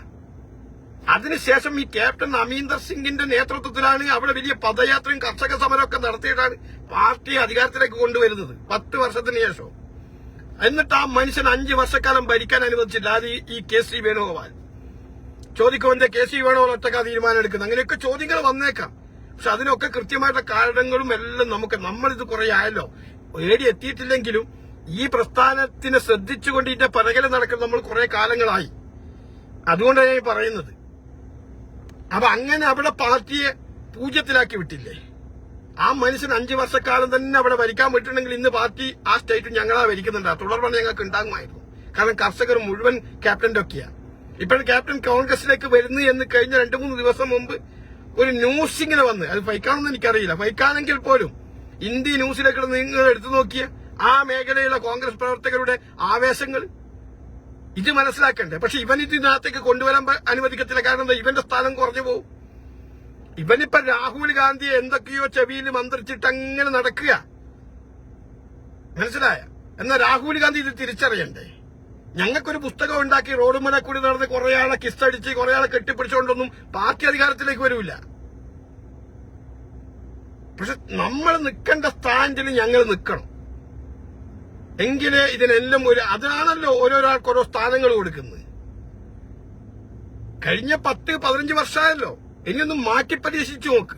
അതിനുശേഷം ഈ ക്യാപ്റ്റൻ അമീന്ദർ സിംഗിന്റെ നേതൃത്വത്തിലാണ് അവിടെ വലിയ പദയാത്രയും കർഷക സമരമൊക്കെ നടത്തിയിട്ടാണ് പാർട്ടി അധികാരത്തിലേക്ക് കൊണ്ടുവരുന്നത് 10 വർഷത്തിന് ശേഷം. എന്നിട്ട് ആ മനുഷ്യൻ 5 വർഷക്കാലം ഭരിക്കാൻ അനുവദിച്ചില്ല. അത് ഈ കെ.സി. വേണുഗോപാൽ. ചോദിക്കുമെന്തേ കെ.സി. വേണുഗോപാൽ ഒറ്റക്കാ തീരുമാനം എടുക്കുന്നത്? അങ്ങനെയൊക്കെ ചോദ്യങ്ങൾ വന്നേക്കാം. പക്ഷെ അതിനൊക്കെ കൃത്യമായിട്ടുള്ള കാരണങ്ങളും എല്ലാം നമ്മളിത് കുറെ ആയല്ലോ എത്തിയിട്ടില്ലെങ്കിലും ഈ പ്രസ്ഥാനത്തിനെ ശ്രദ്ധിച്ചുകൊണ്ട് ഇതിന്റെ പിറകിൽ നടക്കുന്ന നമ്മൾ കുറെ കാലങ്ങളായി. അതുകൊണ്ടാണ് ഞാൻ പറയുന്നത്. അപ്പൊ അങ്ങനെ അവിടെ പാർട്ടിയെ പൂജ്യത്തിലാക്കി വിട്ടില്ലേ? ആ മനുഷ്യൻ 5 വർഷക്കാലം തന്നെ അവിടെ ഭരിക്കാൻ വിട്ടിട്ടുണ്ടെങ്കിൽ ഇന്ന് പാർട്ടി ആ സ്റ്റേറ്റ് ഞങ്ങളാ ഭരിക്കുന്നുണ്ട്. തുടർന്ന് ഞങ്ങൾക്ക് ഉണ്ടാകുമായിരുന്നു. കാരണം കർഷകർ മുഴുവൻ ക്യാപ്റ്റന്റെ ഒക്കെയാണ്. ഇപ്പോഴും ക്യാപ്റ്റൻ കോൺഗ്രസിലേക്ക് വരുന്നു എന്ന് കഴിഞ്ഞ 2-3 ദിവസം മുമ്പ് ഒരു ന്യൂസ് ഇങ്ങനെ വന്ന്, അത് ഫൈക്കാണെന്ന് എനിക്കറിയില്ല. ഫൈക്കാണെങ്കിൽ പോലും ഇന്ത്യ ന്യൂസിലേക്ക് നിങ്ങൾ എടുത്തു നോക്കിയ ആ മേഖലയിലെ കോൺഗ്രസ് പ്രവർത്തകരുടെ ആവേശങ്ങൾ ഇത് മനസ്സിലാക്കണ്ടേ? പക്ഷെ ഇതിനകത്തേക്ക് കൊണ്ടുവരാൻ അനുവദിക്കത്തില്ല. കാരണം ഇവന്റെ സ്ഥാനം കുറഞ്ഞു പോകും. ഇവനിപ്പോ രാഹുൽ ഗാന്ധിയെ എന്തൊക്കെയോ ചെവിയിൽ മന്ത്രിച്ചിട്ട് അങ്ങനെ നടക്കുക, മനസ്സിലായ? എന്നാൽ രാഹുൽ ഗാന്ധി ഇത് തിരിച്ചറിയണ്ടേ? ഞങ്ങൾക്കൊരു പുസ്തകം ഉണ്ടാക്കി റോഡ് മല കൂടി നടന്ന് കുറെ ആളെ കിസ്സടിച്ച് കുറെ ആളെ കെട്ടിപ്പിടിച്ചുകൊണ്ടൊന്നും പാർട്ടി അധികാരത്തിലേക്ക് വരില്ല. പക്ഷെ നമ്മൾ നിൽക്കേണ്ട സ്റ്റാൻഡിൽ ഞങ്ങൾ നിൽക്കണം. എങ്കിലേ ഇതിനെല്ലാം അതിനാണല്ലോ ഓരോരാൾക്ക് ഓരോ സ്ഥാനങ്ങൾ കൊടുക്കുന്നത്. കഴിഞ്ഞ 10-15 വർഷമായല്ലോ. ഇനിയൊന്നും മാറ്റി പരീക്ഷിച്ചു നോക്ക്.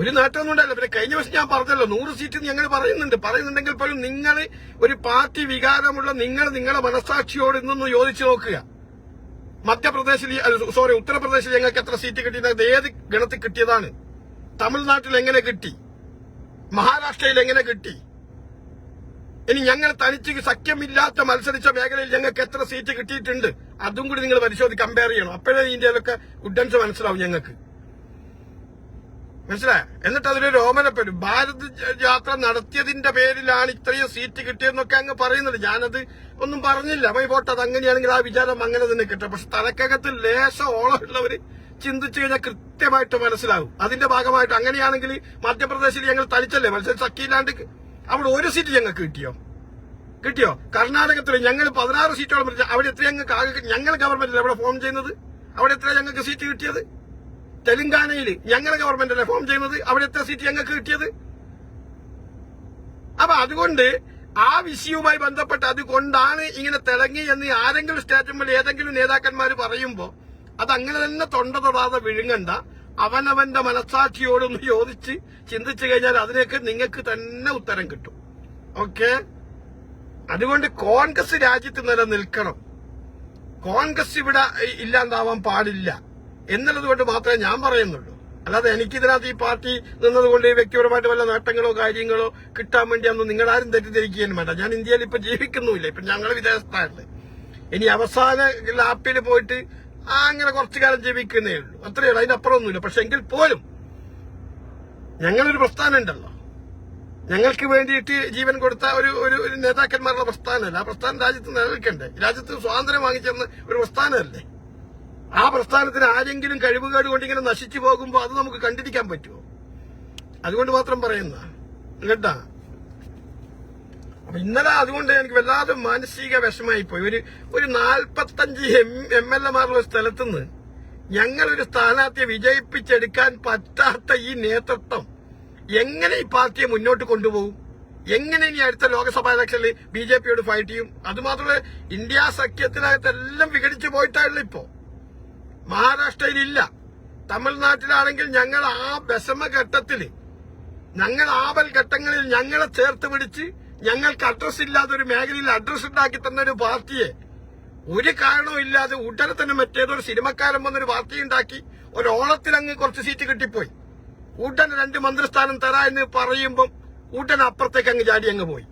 ഒരു നേട്ടമൊന്നും ഉണ്ടായില്ല. പിന്നെ കഴിഞ്ഞ വർഷം ഞാൻ പറഞ്ഞല്ലോ 100 സീറ്റ് ഞങ്ങൾ പറയുന്നുണ്ടെങ്കിൽ പോലും നിങ്ങൾ ഒരു പാർട്ടി വികാരമുള്ള നിങ്ങളെ മനസാക്ഷിയോട് ഇന്നൊന്ന് യോജിച്ചു നോക്കുക. ഉത്തർപ്രദേശിൽ ഞങ്ങൾക്ക് എത്ര സീറ്റ് കിട്ടിയത്? ഏത് ഗണത്തിൽ കിട്ടിയതാണ്? തമിഴ്നാട്ടിൽ എങ്ങനെ കിട്ടി? മഹാരാഷ്ട്രയിൽ എങ്ങനെ കിട്ടി? ഇനി ഞങ്ങൾ തനിച്ച് സഖ്യമില്ലാത്ത മത്സരിച്ച മേഖലയിൽ ഞങ്ങൾക്ക് എത്ര സീറ്റ് കിട്ടിയിട്ടുണ്ട്? അതും കൂടി നിങ്ങൾ കമ്പയർ ചെയ്യണം. അപ്പോഴേ ഇന്ത്യയിലൊക്കെ ഗുഡൻസ് മനസ്സിലാവും ഞങ്ങൾക്ക്. മനസ്സിലായ? എന്നിട്ട് അതിലൊരു രോമനപ്പെടും. ഭാരത് യാത്ര നടത്തിയതിന്റെ പേരിലാണ് ഇത്രയും സീറ്റ് കിട്ടിയെന്നൊക്കെ അങ്ങ് പറയുന്നത്. ഞാനത് ഒന്നും പറഞ്ഞില്ല. പോട്ടെ, അത് അങ്ങനെയാണെങ്കിൽ ആ വിചാരം അങ്ങനെ തന്നെ കിട്ടും. പക്ഷെ തലക്കകത്ത് ലേശം ഓളമുള്ളവര് ചിന്തിച്ചു കഴിഞ്ഞാൽ കൃത്യമായിട്ട് മനസ്സിലാവും. അതിന്റെ ഭാഗമായിട്ട് അങ്ങനെയാണെങ്കിൽ മധ്യപ്രദേശിൽ ഞങ്ങൾ തനിച്ചല്ലേ മത്സരം സഖ്യയില്ലാണ്ട് അവിടെ 1 സീറ്റ് ഞങ്ങൾക്ക് കിട്ടിയോ? കർണാടകത്തിൽ ഞങ്ങൾ 16 സീറ്റോളം അവിടെ എത്ര ഞങ്ങൾ ഗവൺമെന്റിൽ എവിടെ ഫോം ചെയ്യുന്നത്? അവിടെ എത്ര ഞങ്ങൾക്ക് സീറ്റ് കിട്ടിയത്? തെലങ്കാനയിൽ ഞങ്ങളുടെ ഗവൺമെന്റ് അല്ലേ ഫോം ചെയ്യുന്നത്? അവിടെ എത്ര സീറ്റ് ഞങ്ങൾക്ക് കിട്ടിയത്? അപ്പൊ അതുകൊണ്ട് ആ വിഷയവുമായി ബന്ധപ്പെട്ട് അതുകൊണ്ടാണ് ഇങ്ങനെ തിളങ്ങി എന്ന് ആരെങ്കിലും സ്റ്റേറ്റ് മുമ്പിൽ ഏതെങ്കിലും നേതാക്കന്മാർ പറയുമ്പോ അത് അങ്ങനെ തന്നെ തൊണ്ട തൊടാതെ വിഴുങ്ങണ്ട. അവനവന്റെ മനസാക്ഷിയോടൊന്ന് ചോദിച്ച് ചിന്തിച്ചു കഴിഞ്ഞാൽ അതിനൊക്കെ നിങ്ങൾക്ക് തന്നെ ഉത്തരം കിട്ടും. ഓക്കെ, അതുകൊണ്ട് കോൺഗ്രസ് രാജ്യത്ത് നിലനിൽക്കണം, കോൺഗ്രസ് ഇവിടെ ഇല്ലാണ്ടാവാൻ പാടില്ല എന്നുള്ളത് കൊണ്ട് മാത്രമേ ഞാൻ പറയുന്നുള്ളൂ. അല്ലാതെ എനിക്കിതിനകത്ത് ഈ പാർട്ടി നിന്നതുകൊണ്ട് വ്യക്തിപരമായിട്ട് വല്ല നേട്ടങ്ങളോ കാര്യങ്ങളോ കിട്ടാൻ വേണ്ടിയൊന്നും നിങ്ങളാരും തെറ്റിദ്ധരിക്കുകയും വേണ്ട. ഞാൻ ഇന്ത്യയിൽ ഇപ്പൊ ജീവിക്കുന്നുമില്ല, ഇപ്പൊ ഞങ്ങൾ വിദേശത്താണ്. ഇനി അവസാന ലാപ്പിൽ പോയിട്ട് അങ്ങനെ കുറച്ചു കാലം ജീവിക്കുന്നേ ഉള്ളൂ, അത്രയേ ഉള്ളൂ, അതിനപ്പുറമൊന്നുമില്ല. പക്ഷെ എങ്കിൽ പോലും ഞങ്ങളൊരു പ്രസ്ഥാനം ഉണ്ടല്ലോ, ഞങ്ങൾക്ക് വേണ്ടിയിട്ട് ജീവൻ കൊടുത്ത ഒരു നേതാക്കന്മാരുടെ പ്രസ്ഥാനമല്ല. ആ പ്രസ്ഥാനം രാജ്യത്ത് നിലനിൽക്കണ്ടേ? രാജ്യത്ത് സ്വാതന്ത്ര്യം വാങ്ങിച്ചെന്ന ഒരു പ്രസ്ഥാനമല്ലേ? ആ പ്രസ്ഥാനത്തിന് ആരെങ്കിലും കഴിവുകേട് കൊണ്ട് ഇങ്ങനെ നശിച്ചു പോകുമ്പോൾ അത് നമുക്ക് കണ്ടിരിക്കാൻ പറ്റുമോ? അതുകൊണ്ട് മാത്രം പറയുന്ന കേട്ടാ. അപ്പൊ ഇന്നലെ അതുകൊണ്ട് എനിക്ക് വല്ലാതെ മാനസിക വിഷമായിപ്പോയി. ഒരു 45 MLA സ്ഥലത്തുനിന്ന് ഞങ്ങളൊരു സ്ഥാനാർത്ഥിയെ വിജയിപ്പിച്ചെടുക്കാൻ പറ്റാത്ത ഈ നേതൃത്വം എങ്ങനെ ഈ പാർട്ടിയെ മുന്നോട്ട് കൊണ്ടുപോകും? എങ്ങനെ ഇനി അടുത്ത ലോക്സഭാ ഇലക്ഷനിൽ BJPയോട് ഫൈറ്റ് ചെയ്യും? അതുമാത്രമല്ല, ഇന്ത്യ സഖ്യത്തിനകത്തെല്ലാം വിഘടിച്ചു പോയിട്ടാണല്ലോ ഇപ്പോ. മഹാരാഷ്ട്രയിലില്ല, തമിഴ്നാട്ടിലാണെങ്കിൽ ഞങ്ങൾ ആ വിഷമഘട്ടത്തില്, ഞങ്ങൾ ആപൽ ഘട്ടങ്ങളിൽ ഞങ്ങളെ ചേർത്ത് പിടിച്ച് ഞങ്ങൾക്ക് അഡ്രസ് ഇല്ലാത്ത ഒരു മേഖലയിൽ അഡ്രസ് ഉണ്ടാക്കി തന്ന ഒരു പാർട്ടിയെ ഒരു കാരണവും ഇല്ലാതെ ഉടനെ തന്നെ മറ്റേതൊരു സിനിമക്കാരൻ വന്നൊരു പാർട്ടി ഉണ്ടാക്കി ഒരു ഓണത്തിലങ്ങ് കുറച്ച് സീറ്റ് കിട്ടിപ്പോയി. ഉടനെ 2 മന്ത്രിസ്ഥാനം തരാ എന്ന് പറയുമ്പം ഉടനെ അപ്പുറത്തേക്ക് അങ്ങ് ചാടി അങ്ങ് പോയി.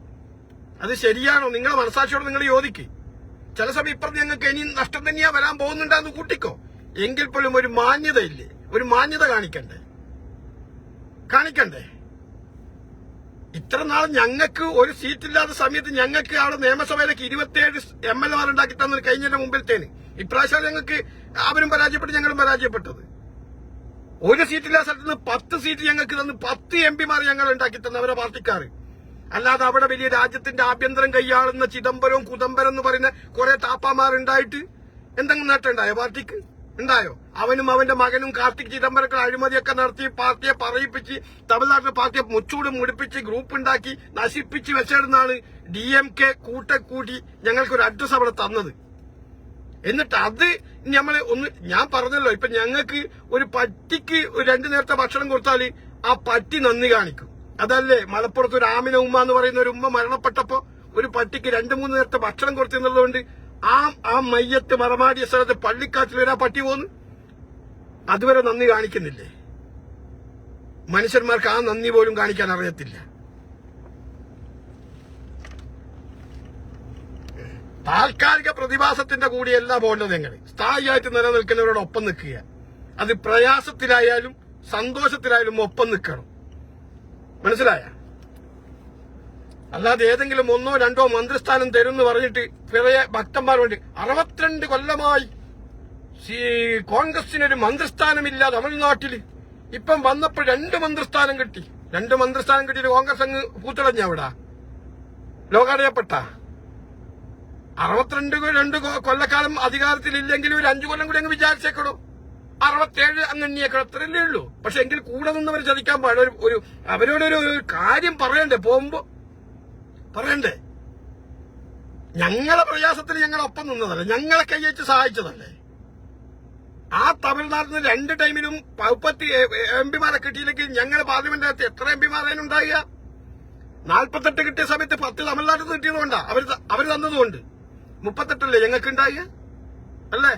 അത് ശരിയാണോ? നിങ്ങളെ മനസാക്ഷിയോട് നിങ്ങൾ യോജിക്ക്. ചില സമയം ഇപ്പുറത്ത് ഞങ്ങൾക്ക് ഇനി നഷ്ടം തന്നെയാ വരാൻ പോകുന്നുണ്ടെന്ന് കൂട്ടിക്കോ. എങ്കിൽ പോലും ഒരു മാന്യതയില്ലേ? ഒരു മാന്യത കാണിക്കണ്ടേ? ഇത്ര നാൾ ഞങ്ങൾക്ക് ഒരു സീറ്റില്ലാത്ത സമയത്ത് ഞങ്ങൾക്ക് അവിടെ നിയമസഭയിലേക്ക് 27 MLA ഉണ്ടാക്കി തന്നത് കഴിഞ്ഞതിന്റെ മുമ്പിലത്തേന്. ഇപ്രാവശ്യം ഞങ്ങൾക്ക് അവരും പരാജയപ്പെട്ടു, ഞങ്ങളും പരാജയപ്പെട്ടത്. ഒരു സീറ്റില്ലാത്ത സ്ഥലത്ത് നിന്ന് 10 സീറ്റ് ഞങ്ങൾക്ക് തന്ന് 10 MP ഞങ്ങൾ ഉണ്ടാക്കി തന്നെ അവരെ പാർട്ടിക്കാർ. അല്ലാതെ അവിടെ വലിയ രാജ്യത്തിന്റെ ആഭ്യന്തരം കൈയാളുന്ന ചിദംബരവും കുദംബരം എന്ന് പറയുന്ന കുറെ താപ്പാമാരുണ്ടായിട്ട് എന്തെങ്കിലും നേട്ടം ഉണ്ടായോ? പാർട്ടിക്ക് ഉണ്ടായോ? അവനും അവന്റെ മകനും കാർത്തിക് ചിദംബരങ്ങൾ അഴിമതിയൊക്കെ നടത്തി പാർട്ടിയെ പറയിപ്പിച്ച് തമിഴ്നാട്ടിലെ പാർട്ടിയെ മുച്ചൂട് മുടിപ്പിച്ച് ഗ്രൂപ്പ് ഉണ്ടാക്കി നശിപ്പിച്ച് വെച്ചിടുന്നാണ് DMK കൂട്ടി ഞങ്ങൾക്കൊരു അഡ്രസ് അവിടെ തന്നത്. എന്നിട്ട് അത് ഞാൻ പറഞ്ഞല്ലോ, ഇപ്പൊ ഞങ്ങൾക്ക് ഒരു പട്ടിക്ക് 2 നേരത്തെ ഭക്ഷണം കൊടുത്താൽ ആ പട്ടി നന്ദി കാണിക്കും. അതല്ലേ മലപ്പുറത്ത് ഒരു ആമിന ഉമ്മ എന്ന് പറയുന്ന ഒരു ഉമ്മ മരണപ്പെട്ടപ്പോ ഒരു പട്ടിക്ക് 2-3 നേരത്തെ ഭക്ഷണം കൊടുത്തെന്നുള്ളതുകൊണ്ട് ആ മയ്യത്ത് മറമാടിയ സ്ഥലത്ത് പള്ളിക്കാറ്റിൽ വരെ ആ പട്ടി പോന്ന് അതുവരെ നന്ദി കാണിക്കുന്നില്ലേ? മനുഷ്യന്മാർക്ക് ആ നന്ദി പോലും കാണിക്കാൻ അറിയത്തില്ല. താൽക്കാലിക പ്രതിഭാസത്തിന്റെ കൂടിയല്ല പോകേണ്ടത്. ഞങ്ങൾ സ്ഥായിയായിട്ട് നിലനിൽക്കുന്നവരോടൊപ്പം നിൽക്കുക. അത് പ്രയാസത്തിലായാലും സന്തോഷത്തിലായാലും ഒപ്പം നിൽക്കണം. മനസ്സിലായ? അല്ലാതെ ഏതെങ്കിലും 1-2 മന്ത്രിസ്ഥാനം തരും എന്ന് പറഞ്ഞിട്ട് പിറയെ ഭക്തന്മാരുണ്ട്. 62 കൊല്ലമായി കോൺഗ്രസിനൊരു മന്ത്രിസ്ഥാനമില്ല തമിഴ്നാട്ടില്. ഇപ്പം വന്നപ്പോൾ 2 മന്ത്രിസ്ഥാനം കിട്ടി. 2 മന്ത്രിസ്ഥാനം കിട്ടിയിട്ട് കോൺഗ്രസ് അങ്ങ് പൂത്തളഞ്ഞ അവിടെ ലോകാടയപ്പെട്ട. 62 കൊല്ലക്കാലം അധികാരത്തിലില്ലെങ്കിൽ ഒരു 5 കൊല്ലം കൂടി അങ്ങ് വിചാരിച്ചേക്കണോ? 67 അങ്ങ് എണ്ണിയേക്കണം, അത്രയല്ലേ ഉള്ളൂ. പക്ഷെ എങ്കിൽ കൂടെ നിന്നവർ ചതിക്കാൻ പാടില്ല. അവരോടൊരു കാര്യം പറയണ്ടേ? പോകുമ്പോ പറയണ്ടേ? ഞങ്ങളെ പ്രയാസത്തിൽ ഞങ്ങളൊപ്പം നിന്നതല്ലേ, ഞങ്ങളെ കൈവച്ച് സഹായിച്ചതല്ലേ. ആ തമിഴ്നാട്ടിൽ നിന്ന് 2 ടൈമിലും 30 MP കിട്ടിയില്ലെങ്കിൽ ഞങ്ങൾ പാർലമെന്റിനകത്ത് എത്ര MP ഉണ്ടാകുക? 48 കിട്ടിയ സമയത്ത് 10 തമിഴ്നാട്ടിൽ നിന്ന് കിട്ടിയതുകൊണ്ടാ, അവര് തന്നതുകൊണ്ട് 38 ഞങ്ങൾക്ക് ഉണ്ടാകുക അല്ലേ?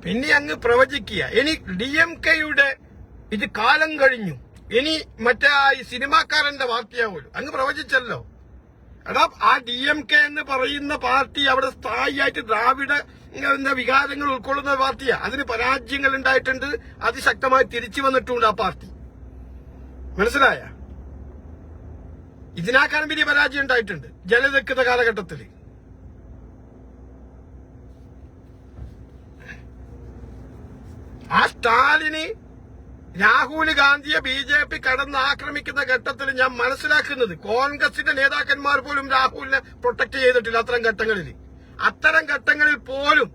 പിന്നെ അങ്ങ് പ്രവചിക്കുക. ഇനി DMKയുടെ ഇത് കാലം കഴിഞ്ഞു, ഇനി മറ്റേ ഈ സിനിമാക്കാരന്റെ പാർട്ടിയാവുമല്ലോ. അങ്ങ് പ്രവചിച്ചല്ലോ. എടാ, ആ DMK എന്ന് പറയുന്ന പാർട്ടി അവിടെ സ്ഥായിയായിട്ട് ദ്രാവിഡ വികാരങ്ങൾ ഉൾക്കൊള്ളുന്ന പാർട്ടിയാ. അതിന് പരാജയങ്ങൾ ഉണ്ടായിട്ടുണ്ട്, അതിശക്തമായി തിരിച്ചു വന്നിട്ടുണ്ട് ആ പാർട്ടി. മനസ്സിലായ? ഇതിനേക്കാളും വലിയ പരാജയം ഉണ്ടായിട്ടുണ്ട് ജലനിൽക്കുന്ന കാലഘട്ടത്തിൽ. ആ സ്റ്റാലിന് രാഹുൽ ഗാന്ധിയെ BJP കടന്ന് ആക്രമിക്കുന്ന ഘട്ടത്തിൽ ഞാൻ മനസ്സിലാക്കുന്നത് കോൺഗ്രസിന്റെ നേതാക്കന്മാർ പോലും രാഹുലിനെ പ്രൊട്ടക്ട് ചെയ്തിട്ടില്ല. അത്തരം ഘട്ടങ്ങളിൽ പോലും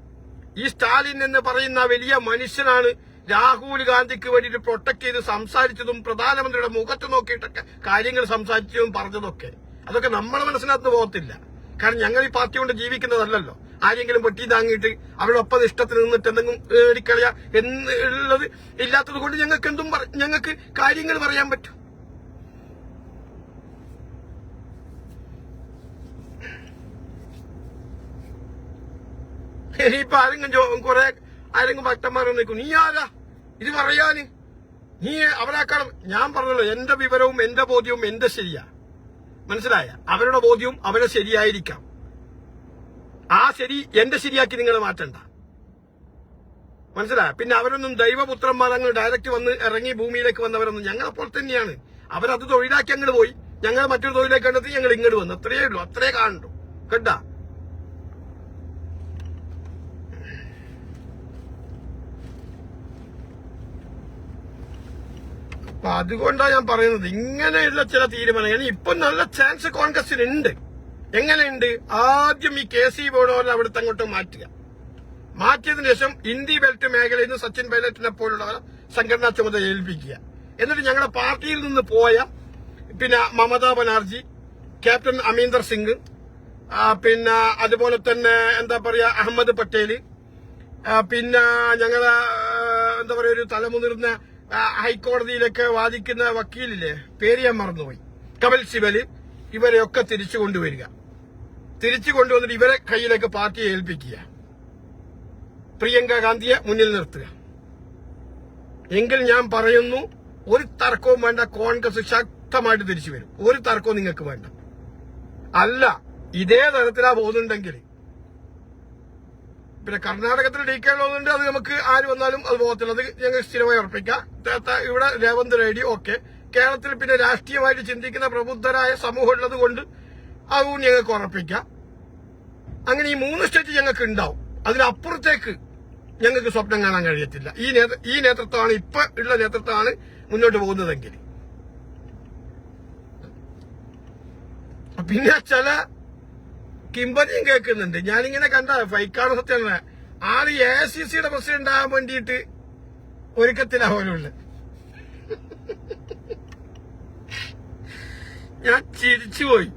ഈ സ്റ്റാലിൻ എന്ന് പറയുന്ന വലിയ മനുഷ്യനാണ് രാഹുൽ ഗാന്ധിക്ക് വേണ്ടിയിട്ട് പ്രൊട്ടക്ട് ചെയ്ത് സംസാരിച്ചതും പ്രധാനമന്ത്രിയുടെ മുഖത്ത് നോക്കിയിട്ടൊക്കെ കാര്യങ്ങൾ സംസാരിച്ചതും പറഞ്ഞതൊക്കെ. അതൊക്കെ നമ്മളെ മനസ്സിനകത്ത് പോകത്തില്ല. കാരണം ഞങ്ങൾ ഈ പാർട്ടി കൊണ്ട് ജീവിക്കുന്നതല്ലല്ലോ. ആരെങ്കിലും പൊട്ടി താങ്ങിയിട്ട് അവരുടെ ഒപ്പം ഇഷ്ടത്തിന് നിന്നിട്ട് എന്തെങ്കിലും ഏടിക്കളയാ എന്നുള്ളത് ഇല്ലാത്തത് കൊണ്ട് ഞങ്ങൾക്ക് ഞങ്ങൾക്ക് കാര്യങ്ങൾ പറയാൻ പറ്റും. ഇനിയിപ്പൊ ആരെങ്കിലും ഭക്തന്മാരെ നിൽക്കും, നീ ആരാ ഇത് പറയാന്, നീ അവരാക്കണം. ഞാൻ പറഞ്ഞല്ലോ, എന്റെ വിവരവും എന്റെ ബോധ്യവും എന്റെ ശരിയാ, മനസ്സിലായ? അവരുടെ ബോധ്യവും അവരെ ശരിയായിരിക്കാം. ആ ശരി എന്റെ ശരിയാക്കി നിങ്ങൾ മാറ്റണ്ട, മനസ്സിലായ? പിന്നെ അവരൊന്നും ദൈവപുത്രന്മാർ അങ്ങ് ഡയറക്റ്റ് വന്ന് ഇറങ്ങി ഭൂമിയിലേക്ക് വന്നവരൊന്നും ഞങ്ങളെപ്പോലെ തന്നെയാണ്. അവരത് തൊഴിലാക്കി അങ്ങോട്ട് പോയി, ഞങ്ങൾ മറ്റൊരു തൊഴിലേക്ക് കണ്ടെത്തി ഞങ്ങൾ ഇങ്ങോട്ട് വന്നു. അത്രയേ ഉള്ളൂ, അത്രേ കാണണ്ടു കേട്ടാ. അപ്പൊ അതുകൊണ്ടാണ് ഞാൻ പറയുന്നത്, ഇങ്ങനെയുള്ള ചില തീരുമാനങ്ങൾ ഇപ്പൊ നല്ല ചാൻസ് കോൺഗ്രസിനുണ്ട്. എങ്ങനെയുണ്ട്? ആദ്യം ഈ KC വേണുഗോപാലിനെ അവിടുത്തെ അങ്ങോട്ട് മാറ്റിയതിനു ശേഷം ഇന്ത്യ ബെൽറ്റ് മേഖലയിൽ നിന്ന് സച്ചിൻ പൈലറ്റിനെ പോലുള്ളവരെ സംഘടനാ ചുമതല ഏൽപ്പിക്കുക. എന്നിട്ട് ഞങ്ങളുടെ പാർട്ടിയിൽ നിന്ന് പോയ പിന്നെ മമതാ ബാനർജി, ക്യാപ്റ്റൻ അമീന്ദർ സിംഗ്, പിന്നെ അതുപോലെ തന്നെ എന്താ പറയാ അഹമ്മദ് പട്ടേൽ, പിന്നെ ഞങ്ങളെ എന്താ പറയാ ഒരു തലമുതിർന്ന ഹൈക്കോടതിയിലൊക്കെ വാദിക്കുന്ന വക്കീലില്ലേ, പേര് ഞാൻ മറന്നുപോയി, കപിൽ സിബല്, ഇവരെയൊക്കെ തിരിച്ചു കൊണ്ടുവന്നിട്ട് ഇവരെ കയ്യിലേക്ക് പാർട്ടിയെ ഏൽപ്പിക്കുക. പ്രിയങ്ക ഗാന്ധിയെ മുന്നിൽ നിർത്തുക. എങ്കിൽ ഞാൻ പറയുന്നു, ഒരു തർക്കവും വേണ്ട, കോൺഗ്രസ് ശക്തമായിട്ട് തിരിച്ചു വരും. ഒരു തർക്കവും നിങ്ങൾക്ക് വേണ്ട. അല്ല ഇതേ തരത്തിലാ പോകുന്നുണ്ടെങ്കിൽ, പിന്നെ കർണാടകത്തിൽ DK പോകുന്നുണ്ട്, അത് നമുക്ക് ആര് വന്നാലും അത് പോകത്തില്ല, അത് ഞങ്ങൾ സ്ഥിരമായി ഉറപ്പിക്കാം. ഇവിടെ രേവന്ത് റെഡ്ഡി ഓക്കെ. കേരളത്തിൽ പിന്നെ രാഷ്ട്രീയമായിട്ട് ചിന്തിക്കുന്ന പ്രബുദ്ധരായ സമൂഹം ഉള്ളത് കൊണ്ട് അതും ഞങ്ങൾക്ക് ഉറപ്പിക്കാം. അങ്ങനെ ഈ 3 സ്റ്റേറ്റ് ഞങ്ങൾക്ക് ഉണ്ടാവും. അതിനപ്പുറത്തേക്ക് ഞങ്ങൾക്ക് സ്വപ്നം കാണാൻ കഴിയത്തില്ല. ഈ നേതൃത്വമാണ്, ഇപ്പൊ ഉള്ള നേതൃത്വമാണ് മുന്നോട്ട് പോകുന്നതെങ്കിൽ. പിന്നെ ചില കിംബനിയും കേൾക്കുന്നുണ്ട്. ഞാനിങ്ങനെ കണ്ട ഫൈക്കാണ് സത്യം. ആള് AICCയുടെ പ്രസിഡന്റ് ആകാൻ വേണ്ടിയിട്ട് ഒരുക്കത്തിലാവാനുള്ളത്. ഞാൻ ചിരിച്ചുപോയി.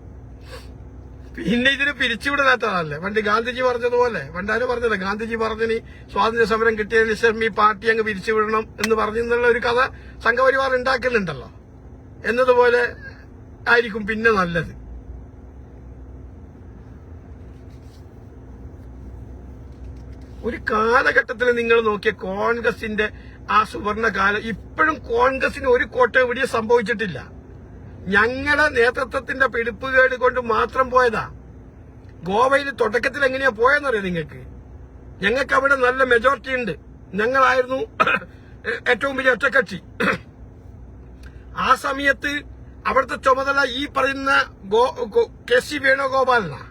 പിന്നെ ഇതിന് പിരിച്ചുവിടാത്തതല്ലേ, പണ്ട് ഗാന്ധിജി പറഞ്ഞതുപോലെ, പണ്ടാരും പറഞ്ഞത്, ഗാന്ധിജി പറഞ്ഞിനി സ്വാതന്ത്ര്യ സമരം കിട്ടിയതിന് ശേഷം ഈ പാർട്ടി അങ്ങ് പിരിച്ചുവിടണം എന്ന് പറഞ്ഞെന്നുള്ള ഒരു കഥ സംഘപരിവാർ ഉണ്ടാക്കുന്നുണ്ടല്ലോ, എന്നതുപോലെ ആയിരിക്കും പിന്നെ നല്ലത്. ഒരു കാലഘട്ടത്തിൽ നിങ്ങൾ നോക്കിയ കോൺഗ്രസിന്റെ ആ സുവർണ കാലം, ഇപ്പോഴും കോൺഗ്രസിന് ഒരു കോട്ട എവിടെയും സംഭവിച്ചിട്ടില്ല. ഞങ്ങളുടെ നേതൃത്വത്തിന്റെ പിടിപ്പുകേട് കൊണ്ട് മാത്രം പോയതാ. ഗോവയിൽ തുടക്കത്തിൽ എങ്ങനെയാ പോയെന്നറിയാം നിങ്ങൾക്ക്? ഞങ്ങൾക്ക് അവിടെ നല്ല മെജോറിറ്റി ഉണ്ട്. ഞങ്ങളായിരുന്നു ഏറ്റവും വലിയ ഒറ്റക്കക്ഷി. ആ സമയത്ത് അവിടുത്തെ ചുമതല ഈ പറയുന്ന KC വേണുഗോപാലിനാ.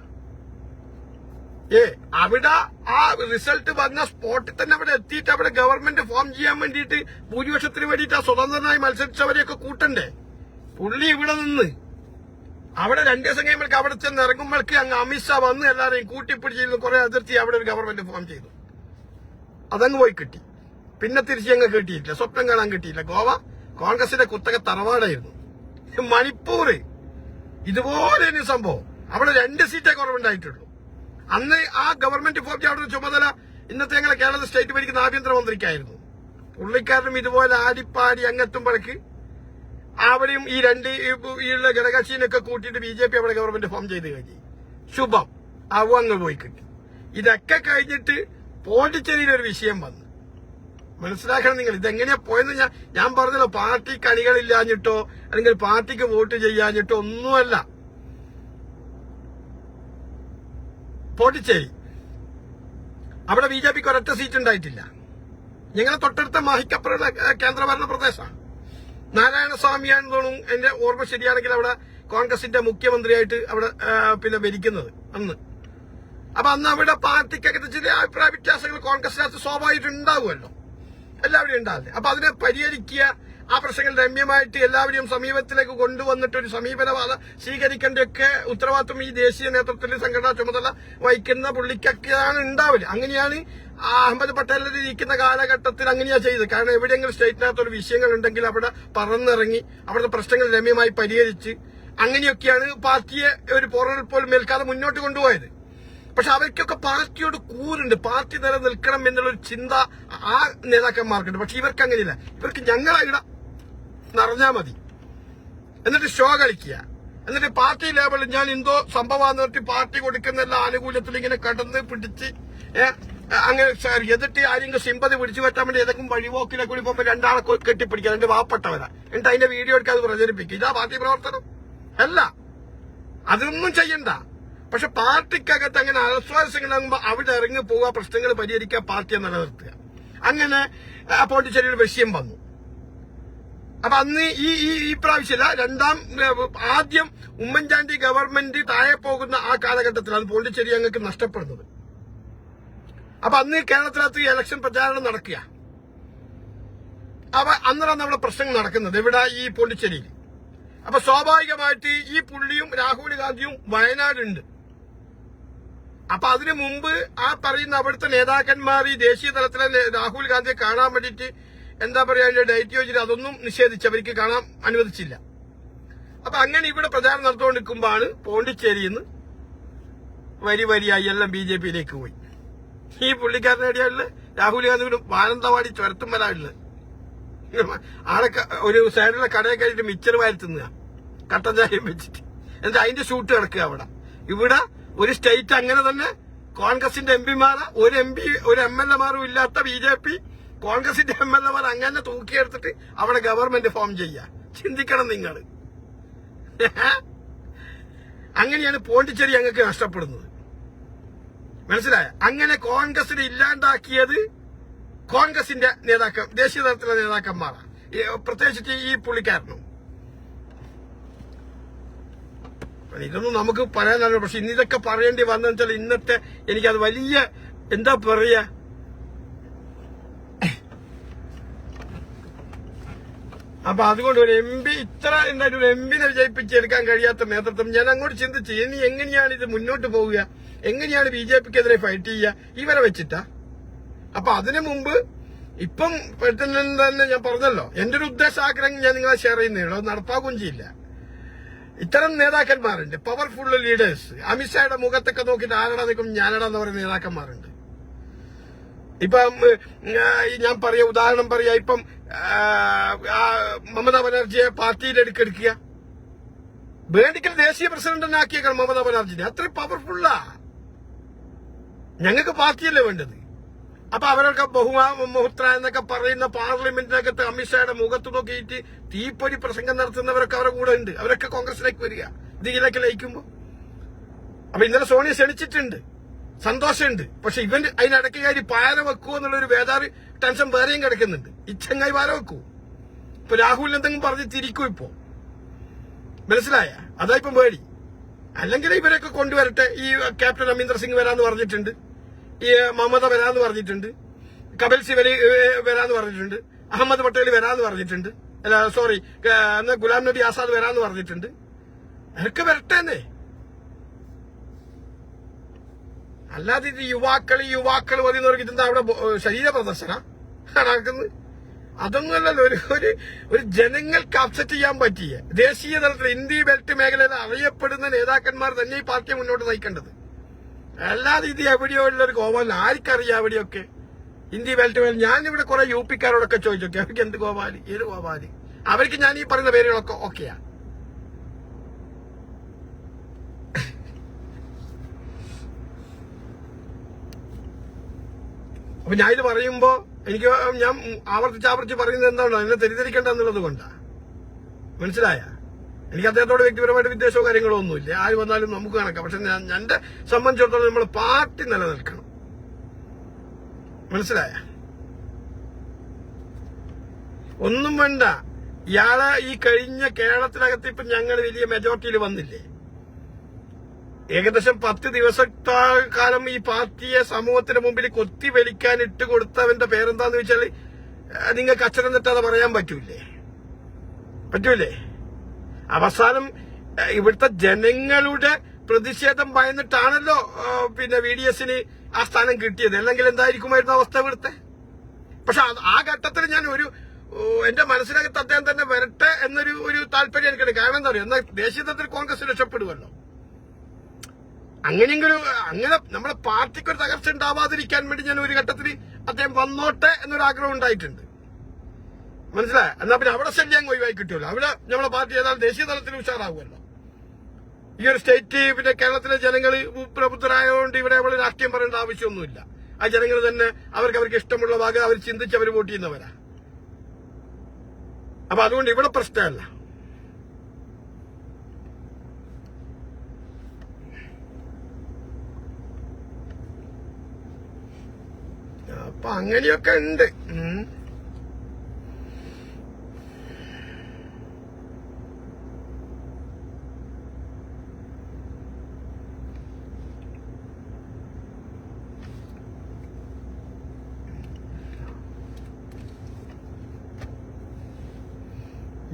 അവിടെ ആ റിസൾട്ട് വന്ന സ്പോട്ടിൽ തന്നെ അവിടെ എത്തിയിട്ട് അവിടെ ഗവൺമെന്റ് ഫോം ചെയ്യാൻ വേണ്ടിയിട്ട് ഭൂരിപക്ഷത്തിന് വേണ്ടിയിട്ട് ആ സ്വതന്ത്രനായി മത്സരിച്ചവരെയൊക്കെ കൂട്ടണ്ടേ? പുള്ളി ഇവിടെ നിന്ന് അവിടെ 2 ദിവസം കഴിയുമ്പോഴേക്ക് അവിടെ ചെന്ന് ഇറങ്ങുമ്പോഴേക്ക് അങ്ങ് അമിത്ഷാ വന്ന് എല്ലാവരെയും കൂട്ടിപ്പിടിച്ചിരുന്നു. കുറെ അതിർത്തി അവിടെ ഒരു ഗവൺമെന്റ് ഫോം ചെയ്തു. അതങ്ങ് പോയി കിട്ടി. പിന്നെ തിരിച്ച് ഞങ്ങൾ കിട്ടിയിട്ടില്ല, സ്വപ്നം കാണാൻ കിട്ടിയില്ല. ഗോവ കോൺഗ്രസിന്റെ കുത്തക തറവാടായിരുന്നു. മണിപ്പൂർ ഇതുപോലെ സംഭവം, അവിടെ 2 സീറ്റേ കുറവുണ്ടായിട്ടുള്ളൂ. അന്ന് ആ ഗവൺമെന്റ് ഫോം ചെയ്യാനുള്ള ചുമതല ഇന്നത്തെ ഞങ്ങളെ കേരള സ്റ്റേറ്റ് ഭരിക്കുന്ന ആഭ്യന്തരമന്ത്രിക്കായിരുന്നു. പുള്ളിക്കാരനും ഇതുപോലെ ആടിപ്പാടി അങ്ങെത്തുമ്പോഴേക്ക് അവിടെയും ഈ 2 ഘടകകക്ഷിനൊക്കെ കൂട്ടിയിട്ട് BJP അവിടെ ഗവൺമെന്റ് ഫോം ചെയ്ത് കഴിഞ്ഞു. ശുഭം അവ അങ്ങ് പോയി കിട്ടി. ഇതൊക്കെ കഴിഞ്ഞിട്ട് പോണ്ടിച്ചേരിയിലൊരു വിഷയം വന്നു. മനസ്സിലാക്കണം നിങ്ങൾ, ഇതെങ്ങനെയാ പോയെന്ന് ഞാൻ പറഞ്ഞല്ലോ. പാർട്ടിക്ക് അണികളില്ലാഞ്ഞിട്ടോ അല്ലെങ്കിൽ പാർട്ടിക്ക് വോട്ട് ചെയ്യാഞ്ഞിട്ടോ ഒന്നുമല്ല. പോണ്ടിച്ചേരി അവിടെ BJPക്ക് ഒരൊറ്റ സീറ്റ് ഉണ്ടായിട്ടില്ല. ഞങ്ങളെ തൊട്ടടുത്ത മാഹിക്കപ്പുറമുള്ള കേന്ദ്രഭരണ പ്രദേശമാണ്. നാരായണസ്വാമിയാണെന്ന് തോന്നുന്നു, എന്റെ ഓർമ്മ ശരിയാണെങ്കിൽ, അവിടെ കോൺഗ്രസിന്റെ മുഖ്യമന്ത്രിയായിട്ട് അവിടെ പിന്നെ ഭരിക്കുന്നത് അന്ന്. അപ്പൊ അന്ന് അവിടെ പാർട്ടിക്കകത്ത് ചില അഭിപ്രായ വ്യത്യാസങ്ങൾ കോൺഗ്രസിനകത്ത് സ്വാഭാവികമായിട്ട് ഉണ്ടാവുമല്ലോ, എല്ലാവരും ഉണ്ടാവില്ലേ. അപ്പൊ അതിനെ പരിഹരിക്കുക, ആ പ്രശ്നങ്ങൾ രമ്യമായിട്ട് എല്ലാവരെയും സമീപത്തിലേക്ക് കൊണ്ടുവന്നിട്ട് ഒരു സമീപനവാദം സ്വീകരിക്കേണ്ടൊക്കെ ഉത്തരവാദിത്വം ഈ ദേശീയ നേതൃത്വത്തിൽ സംഘടനാ ചുമതല വഹിക്കുന്ന പുള്ളിക്കൊക്കെയാണ് ഉണ്ടാവില്ല. അങ്ങനെയാണ് അഹമ്മദ് പട്ടേലിൽ ഇരിക്കുന്ന കാലഘട്ടത്തിൽ അങ്ങനെയാ ചെയ്തത്. കാരണം എവിടെയെങ്കിലും സ്റ്റേറ്റിനകത്ത് ഒരു വിഷയങ്ങൾ ഉണ്ടെങ്കിൽ അവിടെ പറന്നിറങ്ങി അവിടുത്തെ പ്രശ്നങ്ങൾ രമ്യമായി പരിഹരിച്ച് അങ്ങനെയൊക്കെയാണ് പാർട്ടിയെ ഒരു പോറൽ പോലും മേൽക്കാതെ മുന്നോട്ട് കൊണ്ടുപോയത്. പക്ഷെ അവർക്കൊക്കെ പാർട്ടിയോട് കൂറുണ്ട്, പാർട്ടി നിലനിൽക്കണം എന്നുള്ളൊരു ചിന്ത ആ നേതാക്കന്മാർക്കുണ്ട്. പക്ഷെ ഇവർക്ക് അങ്ങനെയില്ല. ഇവർക്ക് ഞങ്ങളവിടെ നിറഞ്ഞാ മതി, എന്നിട്ട് ഷോ കളിക്കുക, എന്നിട്ട് പാർട്ടി ലേബിളിൽ ഞാൻ എന്തോ സംഭവം നിർത്തി പാർട്ടി കൊടുക്കുന്ന എല്ലാ ആനുകൂല്യത്തിലും ഇങ്ങനെ കടന്ന് പിടിച്ച് അങ്ങനെ എന്നിട്ട് ആരെങ്കിലും സിമ്പതി പിടിച്ചു പറ്റാൻ വേണ്ടി ഏതെങ്കിലും വഴിപോക്കിലെ കൂടി പോകുമ്പോൾ രണ്ടാളെ കെട്ടിപ്പിടിക്കുക, എന്റെ വാപ്പട്ടവരാ, എന്നിട്ട് അതിന്റെ വീഡിയോ എടുക്കാതെ പ്രചരിപ്പിക്കുക. ഇതാ പാർട്ടി പ്രവർത്തനം അല്ല, അതൊന്നും ചെയ്യണ്ട. പക്ഷെ പാർട്ടിക്കകത്ത് അങ്ങനെ അസ്വാരസ്യങ്ങളാകുമ്പോൾ അവിടെ ഇറങ്ങി പോവുക, പ്രശ്നങ്ങൾ പരിഹരിക്കുക, പാർട്ടിയെ നിലനിർത്തുക. അങ്ങനെ പോണ്ടിച്ചേരിയുടെ വിഷയം വന്നു. അപ്പൊ അന്ന് ഈ പ്രാവശ്യമല്ല, ആദ്യം ഉമ്മൻചാണ്ടി ഗവൺമെന്റ് താഴെ പോകുന്ന ആ കാലഘട്ടത്തിലാണ് പോണ്ടിച്ചേരി ഞങ്ങൾക്ക് നഷ്ടപ്പെടുന്നത്. അപ്പൊ അന്ന് കേരളത്തിനകത്ത് ഇലക്ഷൻ പ്രചാരണം നടക്കുക. അപ്പൊ അന്നേരം നമ്മുടെ പ്രശ്നങ്ങൾ നടക്കുന്നത് ഇവിടെ ഈ പോണ്ടിച്ചേരിയിൽ. അപ്പൊ സ്വാഭാവികമായിട്ട് ഈ പുള്ളിയും രാഹുൽ ഗാന്ധിയും വയനാടുണ്ട്. അപ്പൊ അതിനു മുമ്പ് ആ പറയുന്ന അവിടുത്തെ നേതാക്കന്മാർ ഈ ദേശീയ തലത്തിലെ രാഹുൽ ഗാന്ധിയെ കാണാൻ വേണ്ടിയിട്ട് എന്താ പറയാ, അതിന്റെ ഡേറ്റ് ചോദിച്ചിട്ട് അതൊന്നും നിഷേധിച്ച് അവർക്ക് കാണാൻ അനുവദിച്ചില്ല. അപ്പൊ അങ്ങനെ ഇവിടെ പ്രചാരണം നടത്തുകൊണ്ടിരിക്കുമ്പോഴാണ് പോണ്ടിച്ചേരിയിൽ നിന്ന് വരിയായി എല്ലാം BJPയിലേക്ക് പോയി. ഈ പുള്ളിക്കാരൻ എവിടെയാണുള്ളത്? രാഹുൽ ഗാന്ധി മാനന്തവാടി ചുരത്തുമ്പലാണുള്ളത്. ആളെ ഒരു സൈഡിലെ കടയെ കഴിഞ്ഞിട്ട് മിച്ചർ വാരി തിന്നുക, കട്ടൻ ചായം വെച്ചിട്ട്, എന്നിട്ട് അതിന്റെ ഷൂട്ട് കിടക്കുക അവിടെ. ഇവിടെ ഒരു സ്റ്റേറ്റ് അങ്ങനെ തന്നെ കോൺഗ്രസിന്റെ എംപിമാരെ ഒരു MLA ഇല്ലാത്ത BJP കോൺഗ്രസിന്റെ MLA അങ്ങനെ തൂക്കിയെടുത്തിട്ട് അവിടെ ഗവൺമെന്റ് ഫോം ചെയ്യുക. ചിന്തിക്കണം നിങ്ങൾ. അങ്ങനെയാണ് പോണ്ടിച്ചേരി ഞങ്ങൾക്ക് നഷ്ടപ്പെടുന്നത്. മനസ്സിലായ? അങ്ങനെ കോൺഗ്രസിനെ ഇല്ലാണ്ടാക്കിയത് കോൺഗ്രസിന്റെ ദേശീയ തലത്തിലുള്ള നേതാക്കന്മാരാണ്, പ്രത്യേകിച്ചിട്ട് ഈ പുള്ളിക്കാരനും. ഇതൊന്നും നമുക്ക് പറയാനല്ലോ. പക്ഷെ ഇന്നിതൊക്കെ പറയേണ്ടി വന്നെന്ന് വെച്ചാൽ ഇന്നത്തെ എനിക്കത് വലിയ എന്താ പറയാ, അപ്പൊ അതുകൊണ്ട് ഒരു MP ഇത്ര എന്തായാലും ഒരു MPനെ വിജയിപ്പിച്ചെടുക്കാൻ കഴിയാത്ത നേതൃത്വം. ഞാൻ അങ്ങോട്ട് ചിന്തിച്ചു, ഇനി എങ്ങനെയാണ് ഇത് മുന്നോട്ട് പോവുക, എങ്ങനെയാണ് BJPക്കെതിരെ ഫൈറ്റ് ചെയ്യുക, ഇവരെ വെച്ചിട്ടാ. അപ്പൊ അതിനു മുമ്പ് ഇപ്പം തന്നെ ഞാൻ പറഞ്ഞല്ലോ, എന്റെ ഒരു ഉദ്ദേശാഗ്രഹം ഞാൻ നിങ്ങളെ ഷെയർ ചെയ്യുന്നേ, നടപ്പാക്കുകയും ചെയ്യില്ല. ഇത്തരം നേതാക്കന്മാരുണ്ട്, പവർഫുൾ ലീഡേഴ്സ്. അമിത്ഷായുടെ മുഖത്തൊക്കെ നോക്കിയിട്ട് ആരടാ നിൽക്കും, ഞാനടാന്ന് പറയുന്ന നേതാക്കന്മാരുണ്ട്. ഇപ്പം ഞാൻ പറയാ, ഉദാഹരണം പറയാ, ഇപ്പം മമതാ ബാനർജിയെ പാർട്ടിയിലെടുക്കുക, വേണ്ടിക്കൽ ദേശീയ പ്രസിഡന്റിനെ ആക്കിയേക്കാണ് മമതാ ബാനർജിനെ. അത്രയും പവർഫുള്ളാ. ഞങ്ങൾക്ക് പാർട്ടിയല്ലേ വേണ്ടത്. അപ്പൊ അവരൊക്കെ മുഹൂർത്ത എന്നൊക്കെ പറയുന്ന പാർലമെന്റിനകത്ത് അമിത്ഷായുടെ മുഖത്ത് നോക്കിയിട്ട് തീപ്പൊരി പ്രസംഗം നടത്തുന്നവരൊക്കെ അവരുടെ കൂടെ ഉണ്ട്. അവരൊക്കെ കോൺഗ്രസിലേക്ക് വരിക ഇതിലേക്ക് ലയിക്കുമ്പോ. അപ്പൊ ഇന്നലെ സോണിയ ക്ഷണിച്ചിട്ടുണ്ട്, സന്തോഷമുണ്ട്. പക്ഷെ ഇവൻ അതിനിടയ്ക്ക് കയറി പാര വെക്കുമോ എന്നുള്ളൊരു വേദാറ് ടെൻഷൻ വേറെയും കിടക്കുന്നുണ്ട്. ഇച്ചങ്ങായി പാര വെക്കൂ. ഇപ്പൊ രാഹുൽ എന്തെങ്കിലും പറഞ്ഞ് തിരിക്കും ഇപ്പോ, മനസ്സിലായ? അതാ ഇപ്പം പേടി. അല്ലെങ്കിൽ ഇവരൊക്കെ കൊണ്ടുവരട്ടെ. ഈ ക്യാപ്റ്റൻ അമീന്ദർ സിംഗ് വരാന്ന് പറഞ്ഞിട്ടുണ്ട്, ഈ മമത വരാന്ന് പറഞ്ഞിട്ടുണ്ട്, കപിൽ സിബൽ വരാന്ന് പറഞ്ഞിട്ടുണ്ട്, അഹമ്മദ് പട്ടേൽ വരാന്ന് പറഞ്ഞിട്ടുണ്ട്, സോറി ഗുലാം നബി ആസാദ് വരാന്ന് പറഞ്ഞിട്ടുണ്ട്. അതൊക്കെ വരട്ടെന്നേ. അല്ലാതെ ഇത് യുവാക്കൾ പറയുന്നവർക്ക് ഇതെന്താ അവിടെ ശരീര പ്രദർശന നടക്കുന്നത്? അതൊന്നുമല്ലല്ലോ. ഒരു ജനങ്ങൾക്ക് അപ്സെറ്റ് ചെയ്യാൻ പറ്റിയ ദേശീയ തലത്തിൽ ഇന്ത്യ ബെൽറ്റ് മേഖലയിൽ അറിയപ്പെടുന്ന നേതാക്കന്മാർ തന്നെ ഈ പാർട്ടിയെ മുന്നോട്ട് നയിക്കേണ്ടത്. അല്ലാതെ ഇത് എവിടെയോ ഉള്ളൊരു ഗോപാലൻ ആർക്കറിയാം എവിടെയൊക്കെ ഇന്ത്യ ബെൽറ്റ് മേഖല. ഞാനിവിടെ കുറെ UPക്കാരോടൊക്കെ ചോദിച്ചോക്കെ, അവർക്ക് എന്ത് ഗോപാല്, ഏത് ഗോപാല്, അവർക്ക് ഞാൻ ഈ പറയുന്ന പേരുകളൊക്കെ ഓക്കെയാ. അപ്പൊ ഞാൻ ഇത് പറയുമ്പോ എനിക്ക് ഞാൻ ആവർത്തിച്ച് പറയുന്നത് എന്താണ്, എന്നെ തെറ്റിദ്ധരിക്കേണ്ട എന്നുള്ളത് കൊണ്ടാ. മനസ്സിലായ? എനിക്ക് അദ്ദേഹത്തോട് വ്യക്തിപരമായിട്ട് വിദ്വേഷമോ കാര്യങ്ങളോ ഒന്നുമില്ല. ആര് വന്നാലും നമുക്ക് കണക്കാം. പക്ഷെ എന്നെ സംബന്ധിച്ചിടത്തോളം നമ്മൾ പാർട്ടി നിലനിൽക്കണം. മനസ്സിലായ? ഒന്നും വേണ്ട. ഇയാളെ ഈ കഴിഞ്ഞ കേരളത്തിനകത്ത് ഇപ്പൊ ഞങ്ങൾ വലിയ മെജോറിറ്റിയിൽ വന്നില്ലേ, ഏകദേശം 10 ദിവസക്കാലം ഈ പാർട്ടിയെ സമൂഹത്തിന് മുമ്പിൽ കൊത്തി വലിക്കാൻ ഇട്ട് കൊടുത്തവന്റെ പേരെന്താന്ന് വെച്ചാൽ നിങ്ങൾക്ക് അക്ഷരം തെറ്റാതെ പറയാൻ പറ്റൂലേ? അവസാനം ഇവിടുത്തെ ജനങ്ങളുടെ പ്രതിഷേധം ഭയന്നിട്ടാണല്ലോ പിന്നെ VDSന് ആ സ്ഥാനം കിട്ടിയത്. അല്ലെങ്കിൽ എന്തായിരിക്കുമായിരുന്നു അവസ്ഥ ഇവിടുത്തെ? പക്ഷെ ആ ഘട്ടത്തിൽ ഞാൻ എന്റെ മനസ്സിനകത്ത് അദ്ദേഹം തന്നെ വരട്ടെ എന്നൊരു താല്പര്യം എനിക്കുണ്ട്. കാരണം എന്താ പറയുക, എന്നാൽ ദേശീയ തലത്തിൽ കോൺഗ്രസ് രക്ഷപ്പെടുമല്ലോ. അങ്ങനെ നമ്മളെ പാർട്ടിക്ക് ഒരു തകർച്ച ഉണ്ടാവാതിരിക്കാൻ വേണ്ടി ഞാൻ ഒരു ഘട്ടത്തിൽ അദ്ദേഹം വന്നോട്ടെ എന്നൊരാഗ്രഹം ഉണ്ടായിട്ടുണ്ട്. മനസ്സിലായ? എന്നാ പിന്നെ അവിടെ ശല്യം ഒഴിവായി കിട്ടുമല്ലോ. അവിടെ നമ്മളെ പാർട്ടി ഏതായാലും ദേശീയ തലത്തിൽ ഉഷാറാവുമല്ലോ. ഈ ഒരു സ്റ്റേറ്റ് പിന്നെ കേരളത്തിലെ ജനങ്ങൾ പ്രബുദ്ധരായതുകൊണ്ട് ഇവിടെ നമ്മൾ രാഷ്ട്രീയം പറയേണ്ട ആവശ്യമൊന്നുമില്ല. ആ ജനങ്ങൾ തന്നെ അവർക്ക് ഇഷ്ടമുള്ള ഭാഗം അവർ ചിന്തിച്ച് അവർ വോട്ട് ചെയ്യുന്നവരാ. അപ്പൊ അതുകൊണ്ട് ഇവിടെ പ്രശ്നമല്ല. അപ്പൊ അങ്ങനെയൊക്കെ ഉണ്ട്.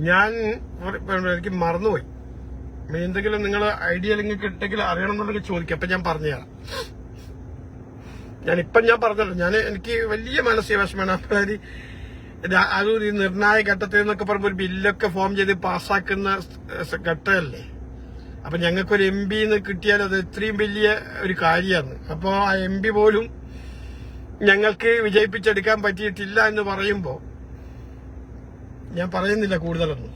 ഞാൻ എനിക്ക് മറന്നുപോയി. എന്തെങ്കിലും നിങ്ങൾ ഐഡിയ നിങ്ങൾക്ക് ഇട്ടെങ്കിൽ അറിയണമെന്നുണ്ടെങ്കിൽ ചോദിക്കാം. അപ്പൊ ഞാൻ പറഞ്ഞുതരാം. ഞാൻ പറഞ്ഞല്ലോ, എനിക്ക് വലിയ മാനസിക വിഷമാണ്. അതായത് അതൊരു നിർണായക ഘട്ടത്തിൽ എന്നൊക്കെ പറയുമ്പോൾ ഒരു ബില്ലൊക്കെ ഫോം ചെയ്ത് പാസ്സാക്കുന്ന ഘട്ടമല്ലേ. അപ്പൊ ഞങ്ങൾക്കൊരു MP കിട്ടിയാൽ അത് ഇത്രയും വലിയ ഒരു കാര്യമാണ്. അപ്പോ ആ MP പോലും ഞങ്ങൾക്ക് വിജയിപ്പിച്ചെടുക്കാൻ പറ്റിയിട്ടില്ല എന്ന് പറയുമ്പോ ഞാൻ പറയുന്നില്ല കൂടുതലൊന്നും.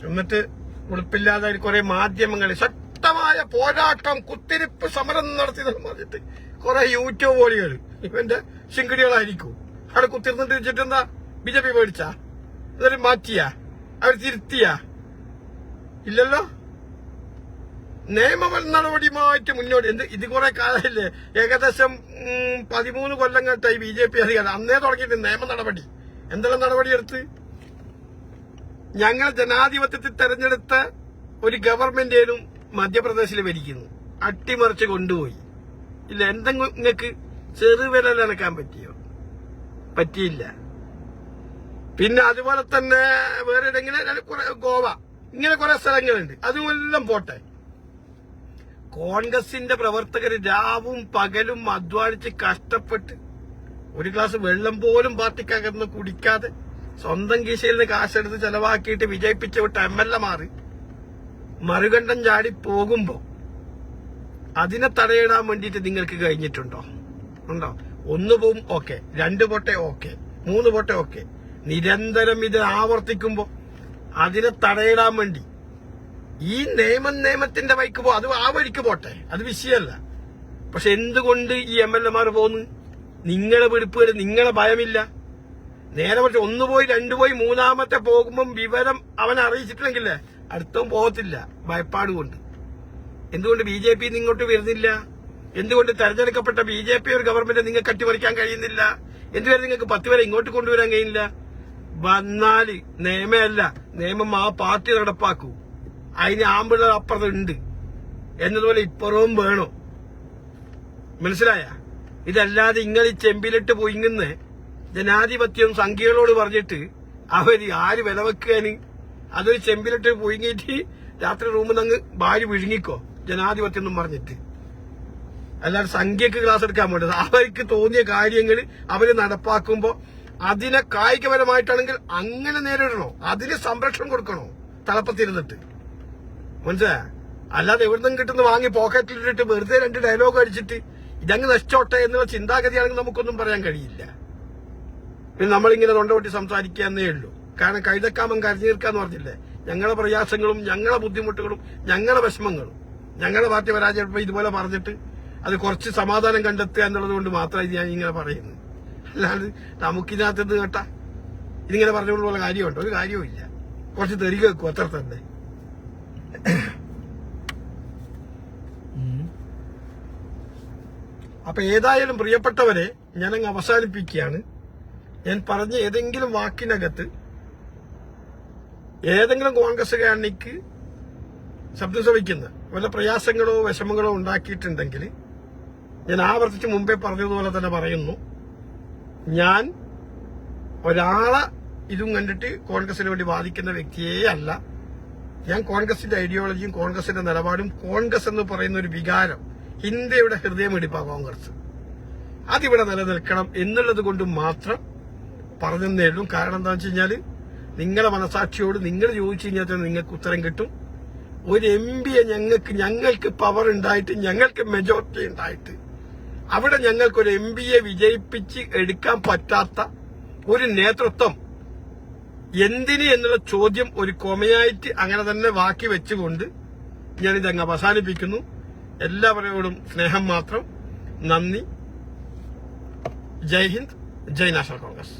എന്നിട്ട് ഉടുപ്പില്ലാതെ കുറെ മാധ്യമങ്ങൾ ശക്തമായ പോരാട്ടം കുത്തിരിപ്പ് സമരം നടത്തിയെന്ന് പറഞ്ഞിട്ട് കുറെ യൂട്യൂബ് വോളികൾ ഇവന്റെ ശിങ്കിടികളായിരിക്കും അവിടെ കുത്തിരുന്നിട്ട് വെച്ചിട്ടെന്താ BJP പേടിച്ചാ? എന്നിട്ട് മാറ്റിയാ? അവർ തിരുത്തിയാ? ഇല്ലല്ലോ. നിയമ നടപടിയുമായിട്ട് മുന്നോട്ട് ഇത് കുറെ കാലമില്ലേ, ഏകദേശം 13 കൊല്ലം കേട്ടായി BJP അധികാരം. അന്നേ തുടങ്ങിയിട്ട് നിയമ നടപടി. എന്തെല്ലാം നടപടിയെടുത്ത്? ഞങ്ങൾ ജനാധിപത്യത്തിൽ തെരഞ്ഞെടുത്ത ഒരു ഗവൺമെന്റേലും മധ്യപ്രദേശിൽ ഭരിക്കുന്നു, അട്ടിമറിച്ച് കൊണ്ടുപോയി. ഇല്ല, എന്തെങ്കിലും നിങ്ങൾക്ക് ചെറുവിരൽ അനക്കാൻ പറ്റിയോ? പറ്റിയില്ല. പിന്നെ അതുപോലെ തന്നെ വേറെ ഗോവ, ഇങ്ങനെ കുറെ സ്ഥലങ്ങളുണ്ട്. അതുമെല്ലാം പോട്ടെ. കോൺഗ്രസിന്റെ പ്രവർത്തകർ രാവും പകലും അധ്വാനിച്ച് കഷ്ടപ്പെട്ട് ഒരു ഗ്ലാസ് വെള്ളം പോലും പാർട്ടിക്കകന്ന് കുടിക്കാതെ സ്വന്തം കീശയിൽ നിന്ന് കാശെടുത്ത് ചെലവാക്കിയിട്ട് വിജയിപ്പിച്ചു വിട്ട MLA മാറി മറുകണ്ഠം ചാടി പോകുമ്പോ അതിനെ തടയിടാൻ വേണ്ടിയിട്ട് നിങ്ങൾക്ക് കഴിഞ്ഞിട്ടുണ്ടോ? ഉണ്ടോ? 1 പോവും ഓക്കെ, 2 പോട്ടെ ഓക്കെ, 3 പോട്ടെ ഓക്കെ. നിരന്തരം ഇത് ആവർത്തിക്കുമ്പോ അതിനെ തടയിടാൻ വേണ്ടി ഈ നിയമത്തിന്റെ വഴിക്ക് അത് ആ വഴിക്ക് പോട്ടെ, അത് വിഷയമല്ല. പക്ഷെ എന്തുകൊണ്ട് ഈ MLA മാർ പോന്ന്? നിങ്ങളെ പിടിപ്പുകൾ, നിങ്ങളെ ഭയമില്ല. നേരെ മറിച്ച് 1 പോയി 2 പോയി 3-മത്തെ പോകുമ്പം വിവരം അവൻ അറിയിച്ചിട്ടില്ലെങ്കിലേ അടുത്തവും പോകത്തില്ല, ഭയപ്പാട് കൊണ്ട്. എന്തുകൊണ്ട് BJP ഇങ്ങോട്ട് വരുന്നില്ല? എന്തുകൊണ്ട് തെരഞ്ഞെടുക്കപ്പെട്ട BJP ഒരു ഗവൺമെന്റ് നിങ്ങൾക്ക് അട്ടിമറിക്കാൻ കഴിയുന്നില്ല? എന്തുവരെ നിങ്ങൾക്ക് 10 പേരെ ഇങ്ങോട്ട് കൊണ്ടുവരാൻ കഴിയില്ല? വന്നാല് നിയമമല്ല, നിയമം ആ പാർട്ടി നടപ്പാക്കൂ. അതിന് ആമ്പിള്ളർ അപ്പുറത്തുണ്ട് എന്നതുപോലെ ഇപ്പുറവും വേണോ? മനസ്സിലായ? ഇതല്ലാതെ ഇങ്ങനെ ചെമ്പിലിട്ട് പൊയിങ്ങുന്ന ജനാധിപത്യം സംഖ്യകളോട് പറഞ്ഞിട്ട് അവര് ആര് വില വെക്കാന്? അതൊരു ചെമ്പിലിട്ട് പൊയിങ്ങിട്ട് രാത്രി റൂമിൽ നിന്ന് ഭാര്യ വിഴുങ്ങിക്കോ ജനാധിപത്യം എന്നും പറഞ്ഞിട്ട്. അല്ലാതെ സംഖ്യക്ക് ക്ലാസ് എടുക്കാൻ വേണ്ടത്. അവർക്ക് തോന്നിയ കാര്യങ്ങൾ അവര് നടപ്പാക്കുമ്പോ അതിനെ കായികപരമായിട്ടാണെങ്കിൽ അങ്ങനെ നേരിടണോ? അതിന് സംരക്ഷണം കൊടുക്കണോ തലപ്പത്തിരുന്നിട്ട്? മനസ്സിലായ? അല്ലാതെ എവിടുന്നും കിട്ടുന്ന വാങ്ങി പോക്കറ്റിലിട്ടിട്ട് വെറുതെ 2 ഡയലോഗ് അടിച്ചിട്ട് ഇതങ്ങ് നശിച്ചോട്ടെ എന്നുള്ള ചിന്താഗതിയാണെങ്കിൽ നമുക്കൊന്നും പറയാൻ കഴിയില്ല. പിന്നെ നമ്മളിങ്ങനെ തൊണ്ടപൊട്ടി സംസാരിക്കാന്നേ ഉള്ളൂ. കാരണം കൈതക്കാമൻ കരഞ്ഞു തീർക്കാന്ന് പറഞ്ഞില്ലേ? ഞങ്ങളുടെ പ്രയാസങ്ങളും ഞങ്ങളുടെ ബുദ്ധിമുട്ടുകളും ഞങ്ങളുടെ വിഷമങ്ങളും ഞങ്ങളുടെ പാർട്ടി പരാജയപ്പെട്ടപ്പോൾ ഇതുപോലെ പറഞ്ഞിട്ട് അത് കുറച്ച് സമാധാനം കണ്ടെത്തുക എന്നുള്ളത് കൊണ്ട് മാത്രമാണ് ഞാൻ ഇങ്ങനെ പറയുന്നത്. അല്ലാതെ നമുക്കിതിനകത്ത് കേട്ടാ ഇതിങ്ങനെ പറഞ്ഞുകൊണ്ടുള്ള കാര്യമുണ്ടോ? ഒരു കാര്യവും ഇല്ല. കുറച്ച് തെറിക വെക്കും, അത്ര തന്നെ. അപ്പൊ ഏതായാലും പ്രിയപ്പെട്ടവരെ, ഞാനങ്ങ് അവസാനിപ്പിക്കുകയാണ്. ഞാൻ പറഞ്ഞ ഏതെങ്കിലും വാക്കിനകത്ത് ഏതെങ്കിലും കോൺഗ്രസ്സുകാരനിക്ക് ശബ്ദം ശ്രവിക്കുന്ന വല്ല പ്രയാസങ്ങളോ വിഷമങ്ങളോ ഉണ്ടാക്കിയിട്ടുണ്ടെങ്കിൽ ഞാൻ ആവർത്തിച്ച് മുമ്പേ പറഞ്ഞതുപോലെ തന്നെ പറയുന്നു. ഞാൻ ഒരാളെ ഇതും കണ്ടിട്ട് കോൺഗ്രസിന് വേണ്ടി വാദിക്കുന്ന വ്യക്തിയേ അല്ല. ഞാൻ കോൺഗ്രസിന്റെ ഐഡിയോളജിയും കോൺഗ്രസിന്റെ നിലപാടും കോൺഗ്രസ് എന്ന് പറയുന്ന ഒരു വികാരം, ഇന്ത്യയുടെ ഹൃദയമിടിപ്പാ കോൺഗ്രസ്, അതിവിടെ നിലനിൽക്കണം എന്നുള്ളത് കൊണ്ട് മാത്രം പറഞ്ഞതേ ഉള്ളൂ. കാരണം എന്താ വെച്ച് കഴിഞ്ഞാല് നിങ്ങളെ മനസാക്ഷിയോട് നിങ്ങൾ ചോദിച്ചു കഴിഞ്ഞാൽ തന്നെ നിങ്ങൾക്ക് ഉത്തരം കിട്ടും. ഒരു MP ഞങ്ങൾക്ക് പവർ ഉണ്ടായിട്ട്, ഞങ്ങൾക്ക് മെജോറിറ്റി ഉണ്ടായിട്ട്, അവിടെ ഞങ്ങൾക്കൊരു MP വിജയിപ്പിച്ച് എടുക്കാൻ പറ്റാത്ത ഒരു നേതൃത്വം എന്തിന് എന്നുള്ള ചോദ്യം ഒരു കൊമയായിട്ട് അങ്ങനെ തന്നെ ബാക്കി വെച്ചുകൊണ്ട് ഞാനിതങ്ങ് അവസാനിപ്പിക്കുന്നു. എല്ലാവരോടും സ്നേഹം മാത്രം. നന്ദി. ജയ് ഹിന്ദ്, ജയ് നാഷണൽ കോൺഗ്രസ്.